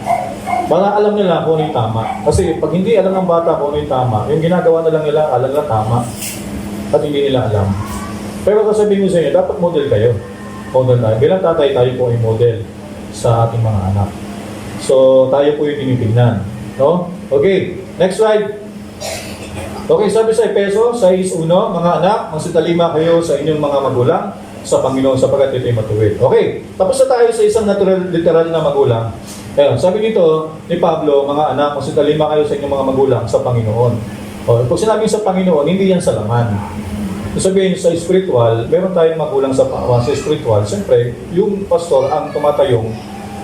[SPEAKER 1] Para alam nila kung ano yung tama. Kasi pag hindi alam ng bata kung ano yung tama, yung ginagawa na lang nila, alam nila tama, at hindi nila alam. Pero sasabihin ko sa inyo, dapat model kayo. Model tayo. Bilang tatay, tayo po ay model sa ating mga anak. So, tayo po yung tinitingnan. No? Okay, next slide. Okay, sabi sa Efeso 6:1, mga anak, magsitalima kayo sa inyong mga magulang sa Panginoon sapagkat ito'y matuwid. Okay, tapos na tayo sa isang literal na magulang. Ayun, sabi dito ni Pablo, mga anak, magsitalima kayo sa inyong mga magulang sa Panginoon. O, pag sinabi sa Panginoon, hindi yan sa laman. Sabihin sa spiritual, meron tayong magulang sa spiritual. Siyempre, yung pastor ang tumatayong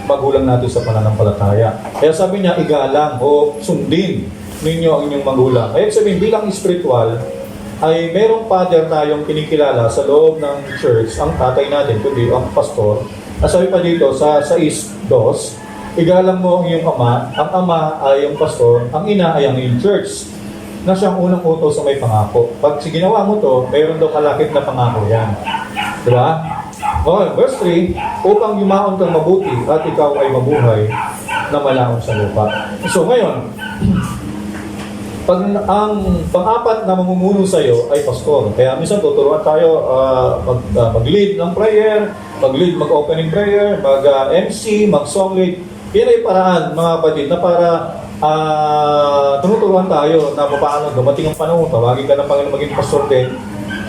[SPEAKER 1] magulang natin sa pananampalataya. Kaya sabi niya, igalang o sundin ninyo ang inyong magulang. Kaya sabihin, bilang spiritual, ay merong father tayong kinikilala sa loob ng church, ang tatay natin, kundi ang pastor. At sabi pa dito, sa 6:2, igalang mo ang iyong ama, ang ama ay ang pastor, ang ina ay ang iyong church, na siyang unang utos sa may pangako. Pag ginawa mo to, mayroon daw kalakip na pangako yan. Diba? Okay, verse 3, upang yumaon kang mabuti at ikaw ay mabuhay na malaong sa lupa. So ngayon, pag ang pang-apat na mamumuno sa iyo ay pastor. Kaya minsan tuturuan tayo mag-lead ng prayer, mag-lead, mag-opening prayer, mag-MC, mag-song lead. Yan ay paraan, mga kapatid, na para tunuturuan tayo na paano dumating ang panahon, tawagin ka ng Panginoon maging pastor din.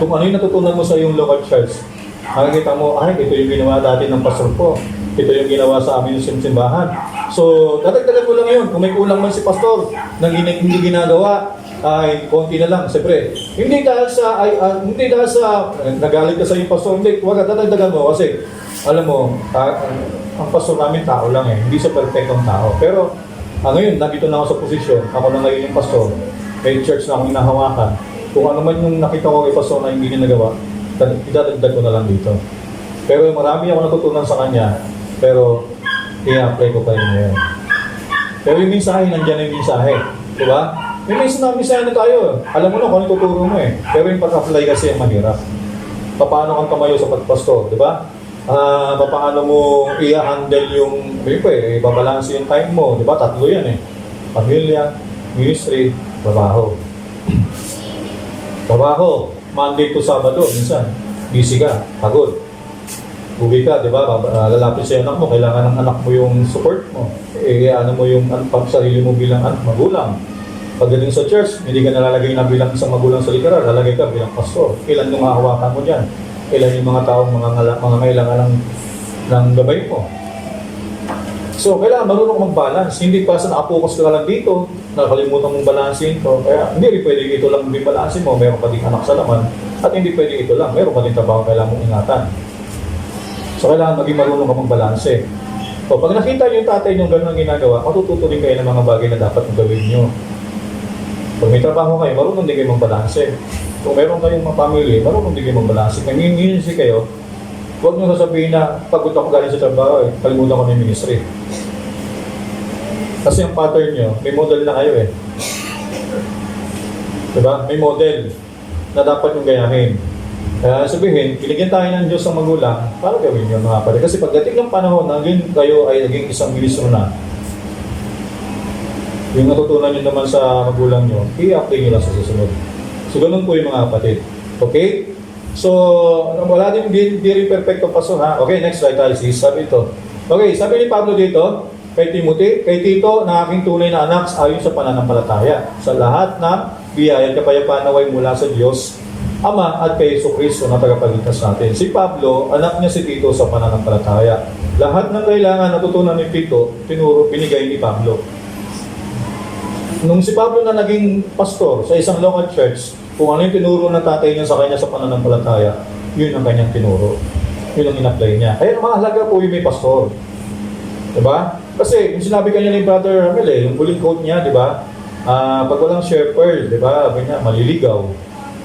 [SPEAKER 1] Kung ano yung natutunan mo sa iyong local church, makikita mo, ay, ito yung ginawa dati ng pastor ko. Ito yung ginawa sa amin yung simbahan. So, dadagdagan ko lang yun. Kung may kulang man si pastor na hindi ginagawa, ay konti na lang. Siyempre, hindi dahil sa nagalit ka sa iyong pastor, hindi, huwag dadagdagan mo kasi alam mo, ang pastor namin tao lang eh. Hindi sa perfectong tao. Pero ngayon, nandito na ako sa posisyon. Ako na ngayon yung pastor. May church na akong hinahawakan. Kung ano man yung nakita ko kay pastor na hindi ginagawa, idadagdag ko na lang dito. Pero marami ako natutunan sa kanya. Pero i-apply ko pa rin ngayon. Pero yung mensahe, nandiyan na yung mensahe. Diba? May mensahe na tayo. Alam mo na kung ano tuturo mo eh. Pero yung pag-apply kasi ang mahirap. Paano kang tumayo sa pagpastor, diba? Paano mo i-handle yung babalanse yung time mo, di ba? Tatlo yan eh. Pamilya, ministry, trabaho. Trabaho, Monday to Sabado, minsan. Busy ka, pagod. Uwi ka, di ba? Lalapit sa anak mo, kailangan ng anak mo yung support mo. Ano mo yung sarili mo bilang magulang. Pagdating sa church, hindi ka nalalagay na bilang isang magulang sa literal, lalagay ka bilang pastor. Ilan yung mahawakan mo dyan? Ilan yung mga taong mga kailangan ng gabay mo. So, kailangan marunong mag-balance. Hindi pa sa nakapokus ka lang dito, nakalimutan mong balansin ito. Kaya hindi pwede ito lang yung balansin mo, meron pa din anak sa laman. At hindi pwede ito lang, meron pa din trabaho kailangan mong ingatan. So, kailangan maging marunong ka mag-balanse. So, pag nakita nyo yung tatay nyo gano'n ang ginagawa, matututo din kayo ng mga bagay na dapat mong gawin nyo. Pag may trabaho kayo, marunong din kayo mag-balanse. Kung meron kayong mga family, marunong din kayo mag-balanse. Nanginginis kayo, huwag nyo sasabihin na pagod ako galing sa trabaho, kalimutan ko na yung ministry. Kasi ang pattern nyo, may model na kayo eh. Diba? May model na dapat yung gayahin. Kaya sabihin, binigyan tayo ng Diyos ng magulang para gawin yun mga kapatid. Kasi pagdating ng panahon, naging kayo ay naging isang ministro na, yung natutunan nyo naman sa magulang nyo, i-apply nyo lang sa susunod. So, ganun po yung mga kapatid. Okay? So, wala din, di rin perfecto paso ha. Okay, next slide tayo sis. Sabi ito. Okay, sabi ni Pablo dito, kay Timothy, kay Tito, na aking tunay na anak ayon sa pananampalataya. Sa lahat ng biyaya at kapayapaan naway mula sa Diyos, Ama at kay Jesucristo na tagapagligtas natin. Si Pablo, anak niya si Tito sa pananampalataya. Lahat ng kailangan natutunan ni Tito, binigay ni Pablo. Nung si Pablo na naging pastor sa isang local church, kung ano yung tinuro ng tatay niya sa kanya sa pananampalataya, yun ang kanyang tinuro. Yun ang in-apply niya. Kaya mahalaga po yung may pastor. Diba? Kasi yung sinabi kanya ni Brother Ramel yung huling quote niya, diba? Pag walang shepherd, diba? Ganyan, maliligaw.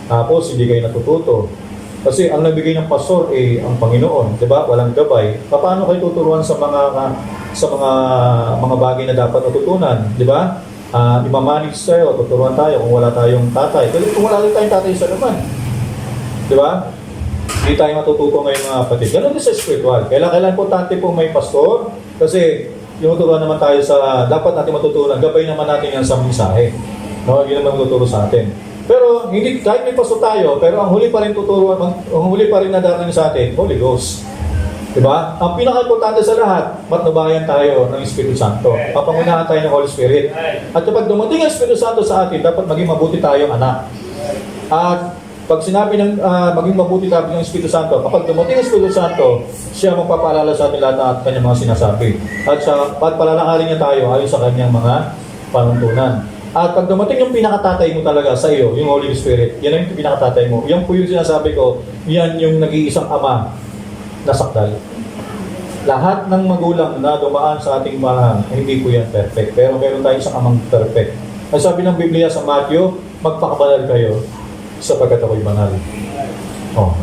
[SPEAKER 1] Tapos hindi kayo natututo. Kasi ang nabigay ng pastor ang Panginoon, 'di ba? Walang gabay. Paano kayo tuturuan sa mga bagay na dapat matutunan, 'di ba? Imamanage tayo, tuturuan tayo kung wala tayong tatay. Kasi kung wala rin tayong tatay sa naman, 'di ba? Hindi tayo matututo ngayon mga kapatid. Ganun din sa spiritual. Kailangan importante po may pastor kasi yung tuturuan naman tayo sa dapat natin matutunan. Gabay naman natin yan sa mensahe. No, yun naman tuturo sa atin. Pero hindi kahit may paso tayo, pero ang huli pa rin tuturuan, ang huli pa rin na darating sa atin, Holy Ghost. 'Di ba? Ang pinaka-importante sa lahat, matnubayan tayo ng Espiritu Santo. Papangunahan tayo ng Holy Spirit. At kapag dumating ang Espiritu Santo sa atin, dapat maging mabuti tayong anak. At pag sinabi ng maging mabuti tayo ng Espiritu Santo, kapag dumating ang Espiritu Santo, siya magpapaalala sa atin lahat ng kanyang mga sinasabi. At sa pagpalalaharin niya tayo ayon sa kanyang mga panuntunan. At pag dumating yung pinakatatay mo talaga sa iyo, yung Holy Spirit, yan ang pinakatatay mo. Yan po yung sinasabi ko, yan yung nag-iisang ama na sakdal. Lahat ng magulang na dumaan sa ating mahal, hindi po yan perfect. Pero meron tayong isang amang perfect. Ang sabi ng Biblia sa Matthew, magpakabanal kayo sapagkat ako'y banal.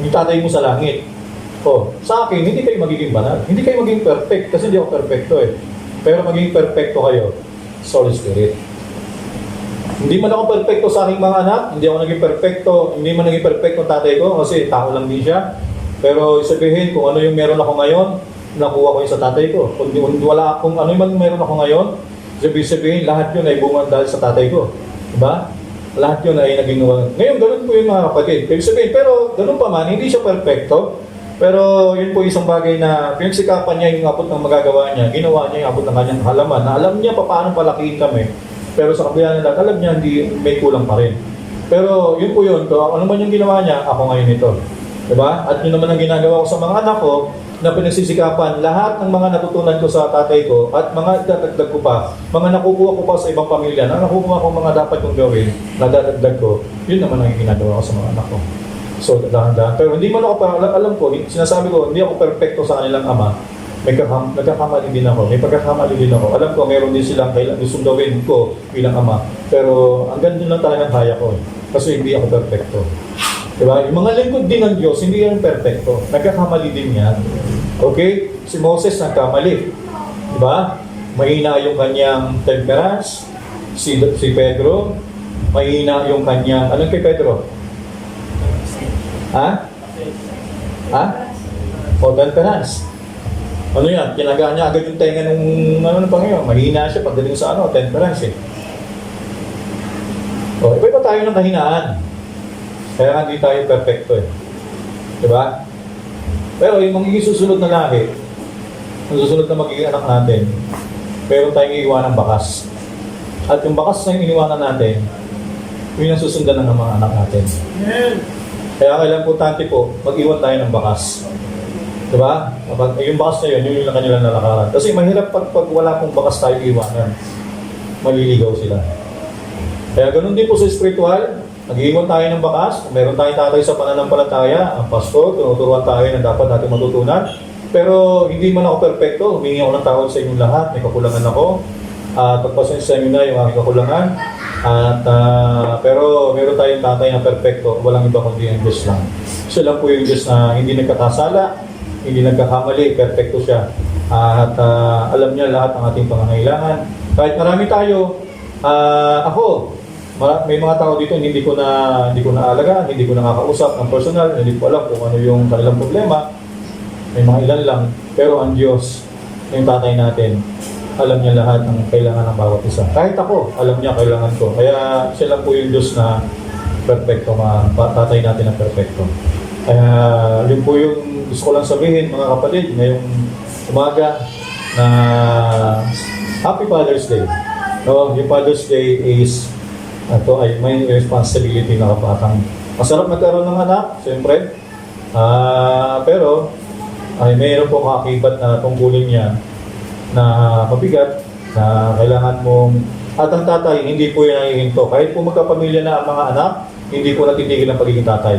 [SPEAKER 1] Yung tatay mo sa langit. Sa akin, hindi kayo magiging banal. Hindi kayo magiging perfect kasi hindi ako perfecto eh. Pero magiging perfecto kayo sa Holy Spirit. Hindi man ako perfecto sa aking mga anak, hindi ako naging perfecto, hindi man naging perfecto tatay ko kasi tao lang din siya. Pero sabihin kung ano yung meron ako ngayon, nakuha ko yung sa tatay ko. Kung ano yung meron ako ngayon, sabihin lahat yun ay bunga dahil sa tatay ko. Diba? Lahat yun ay naging ngayon, ganun po yung mga kapatid. Pero ganun pa man, hindi siya perfecto. Pero yun po isang bagay na pinagsikapan niya yung abot ng magagawa niya, ginawa niya yung abot ng kanyang halaman, na alam niya paano palakihin kami. Pero sa kabila nila, alam niya hindi may kulang pa rin. Pero yun po yun, ano man yung ginawa niya, ako ngayon ito. Diba? At yun naman ang ginagawa ko sa mga anak ko, na pinagsisikapan lahat ng mga natutunan ko sa tatay ko at mga dadagdag ko pa, mga nakukuha ko pa sa ibang pamilya, na nakukuha ko mga dapat kong gawin, na dadagdag ko, yun naman ang ginagawa ko sa mga anak ko. So, dahan-dahan. Pero hindi man ako, alam ko, sinasabi ko, hindi ako perfecto sa kanilang ama. Nagkakamali din ako. May pagkakamali din ako. Alam ko, meron din silang gusto gawin ko bilang ama. Pero hanggang doon lang talagang kaya ko. Kasi hindi ako perfecto. Diba? Yung mga lingkod din ng Diyos, hindi yan perfecto. Nagkakamali din yan. Okay? Si Moses nagkamali. Diba? Mahina yung kanyang temperance. Si Pedro, mahina yung kanyang... Anong kay Pedro? Temperance. Ano yan? Kinagaan niya agad yung tenga nung Panginoon. Mahina siya pagdating sa temperance eh. Iba tayo ng kahinaan. Kaya hindi tayo perfecto eh. Diba? Pero yung magiging susunod na lahi, ang susunod na magiging anak natin, meron tayong iiwan ng bakas. At yung bakas na yung iniwanan natin, yun ang susundan ng mga anak natin. Kaya kailangan importante po, mag-iwan tayo ng bakas. Diba? Yung bakas na yun yung kanilang nalakaran. Kasi mahirap pag wala pong bakas tayo iwanan. Maliligaw sila. Kaya ganun din po sa spiritual, nag-iwan tayo ng bakas. Meron tayong tatay sa pananampalataya, ang pastor, tinuturuan tayo na dapat natin matutunan. Pero hindi man ako perfecto, humingi ako ng tawad sa inyong lahat, may kakulangan ako. At pagpasensya nyo na yung aking kakulangan. Pero meron tayong tatay na perfecto, walang iba kundi ang Diyos lang. Siya lang po yung Diyos na hindi nagkakasala, hindi nagkakamali, perfecto siya. Alam niya lahat ng ating pangangailangan. Kahit marami tayo, ako, may mga tao dito hindi ko na alagaan, hindi ko nakakausap ng personal, hindi ko alam kung ano yung kanilang problema. May mga ilan lang, pero ang Diyos, yung tatay natin, alam niya lahat ng kailangan ng bawat isa. Kahit ako, alam niya kailangan ko. Kaya siya lang po yung Diyos na perfecto, tatay natin na perfecto. Kaya yun po yung gusto ko lang sabihin mga kapatid, ngayong umaga na Happy Father's Day. No, yung Father's Day is ito ay may responsibility na kapatang. Masarap magkaroon ng anak, siyempre. Pero ay mayroon po kakibat na tungkulin niya na mabigat na kailangan mong at ang tatay hindi po yung nahihinto. Kahit po magkapamilya na ang mga anak, hindi po natitigil ang pagiging tatay.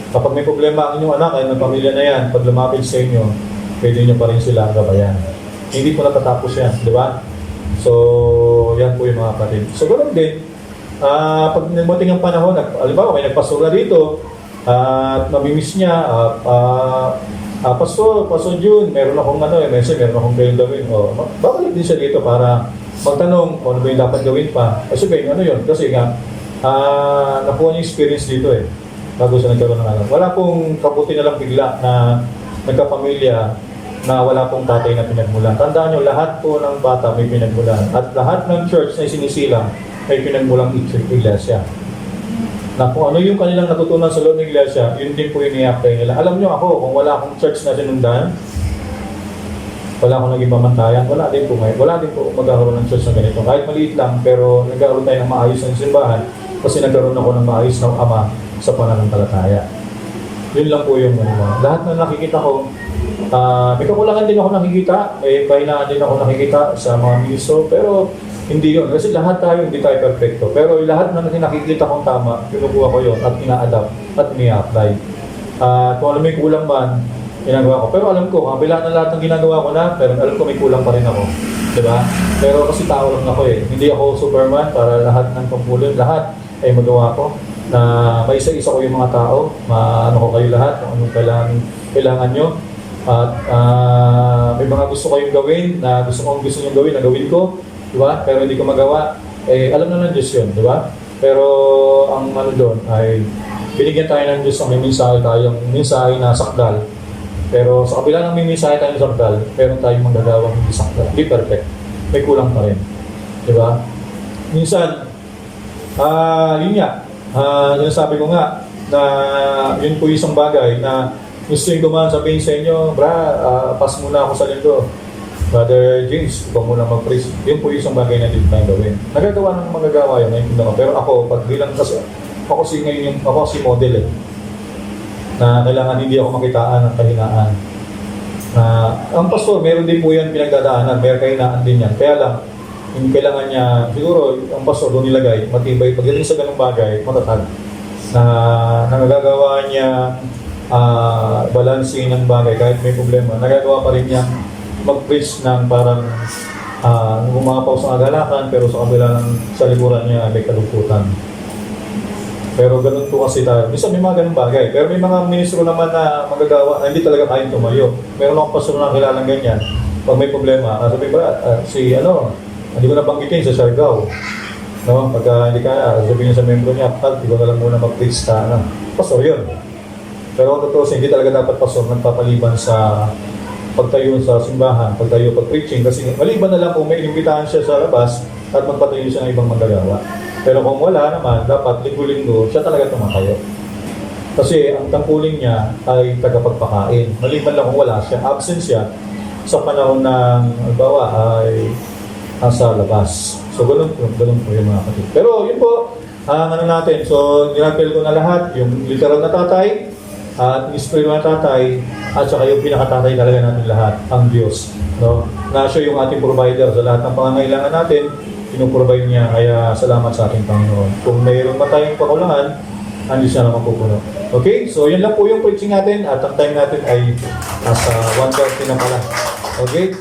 [SPEAKER 1] Kapag may problema ang inyong anak, ay ng pamilya na yan, pag lumapit sa inyo, pwede nyo pa rin sila gabayan. Hindi po natatapos yan, di ba? So, yan po yung mga kapatid. So, ganoon din, pag nagmating ang panahon, alimbawa, may nagpasura dito, at mamimiss niya, Pastor June, meron akong meron akong kayong gawin. Bakit din siya dito para magtanong kung ano ba yung dapat gawin pa. Sabihin, ano yun? Kasi nga, nakuha niya experience dito bago siya nagkaroon ng anak. Wala pong kabuti na lang bigla na nagkapamilya na wala pong tatay na pinagmulan. Tandaan nyo, lahat po ng bata may pinagmulan. At lahat ng church na sinisilang may pinagmulang iglesia. Na kung ano yung kanilang natutunan sa loob ng iglesia, yun din po yung i-apply nila. Alam nyo ako, kung wala akong church na sinundan, wala akong naging pamantayan, wala din po magkakaroon ng church na ganito. Kahit maliit lang, pero nagkaroon tayo ng maayos ng simbahan kasi nagkaroon ako ng maayos ng ama sa pananampalataya. Yun lang po yung lahat na nakikita ko, may kakulangan din ako nakikita, may kahinaan din ako nakikita sa mga ministro, pero hindi yun. Kasi lahat tayo, hindi tayo perfecto. Pero lahat na nakikita kong tama, pinukuha ko yun at ina-adapt at ina-apply. Kung alam may kulang man, ginagawa ko. Pero alam ko, kabila na lahat ng ginagawa ko na, pero alam ko may kulang pa rin ako. Diba? Pero kasi tao lang ako Hindi ako Superman para lahat ng tungkulin, lahat ay magawa ko. Na may isa-isa ko yung mga tao, maano ko kayo lahat, kung anong kailangan nyo. At may mga gusto kayong gawin, na gusto nyo gawin, na gawin ko. Diba? Pero hindi ko magawa. Alam na ng Diyos yun, diba? Pero ang doon ay binigyan tayo ng Diyos ang may mensahe na sakdal. Pero sa kabila ng may mensahe tayo na sakdal, meron tayong manggagawang hindi sakdal. Hindi perfect. May kulang pa rin. Diba? Minsan, yun nga, sabi ko nga, na yun po isang bagay na gusto yung dumaan sabihin sa inyo, pass muna ako sa linggo. Brother James, ikaw muna mag-praise. Yun po isang bagay na dito tayong gawin. Nagagawa ng magagawa yun, naiintindihan ko. Pero ako, pag bilang kasi, ako si model na kailangan hindi ako makitaan ng kahinaan. Ang pastor, meron din po yan pinagdadaanan, meron kahinaan din yan. Kaya lang, hindi kailangan niya, siguro, ang pastor doon nilagay, matibay, pagdating sa ganung bagay, matatag. Na nagagawa niya balansin ng bagay kahit may problema. Nagagawa pa rin niya mag-preach ng parang umapaw sa agalakan pero sa kabila ng salikuran niya may kalungkutan. Pero ganun po kasi tayo. Minsan may mga ganun bagay. Pero may mga ministro naman na magagawa na hindi talaga kayang tumayo. Meron akong pastor na kilalang ganyan. Pag may problema, sabi ba, hindi ko nabanggitin sa Siargao. No? Pagka hindi kaya, sabihin niya sa membro niya, hindi ko na lang muna mag-preach sa pastor yun. Pero totoo, hindi talaga dapat pastor nagpapaliban sa pagtayo sa simbahan, pag-preaching, kasi maliban na lang kung may inimbitahan siya sa labas at magpatayo siya ng ibang manggagawa. Pero kung wala naman, dapat linggo-linggo siya talaga tumatayo. Kasi ang tangkulin niya ay tagapagpakain. Maliban lang kung wala siya, absent siya sa panahon ng halimbawa ay nasa labas. So ganun po yung mga kapatid. Pero yun po, natin. So ginagpil ko na lahat, yung literal na tatay, at spiritual na tatay, at saka yung pinakatatay talaga natin lahat, ang Diyos. No? Na siya yung ating provider sa lahat ng pangangailangan natin, pinuprovide niya, kaya salamat sa ating Panginoon. Kung mayroon matayong pakulangan, hindi siya naman pupuno. Okay? So yun lang po yung preaching natin, at ang time natin ay nasa 1:30 na pala. Okay?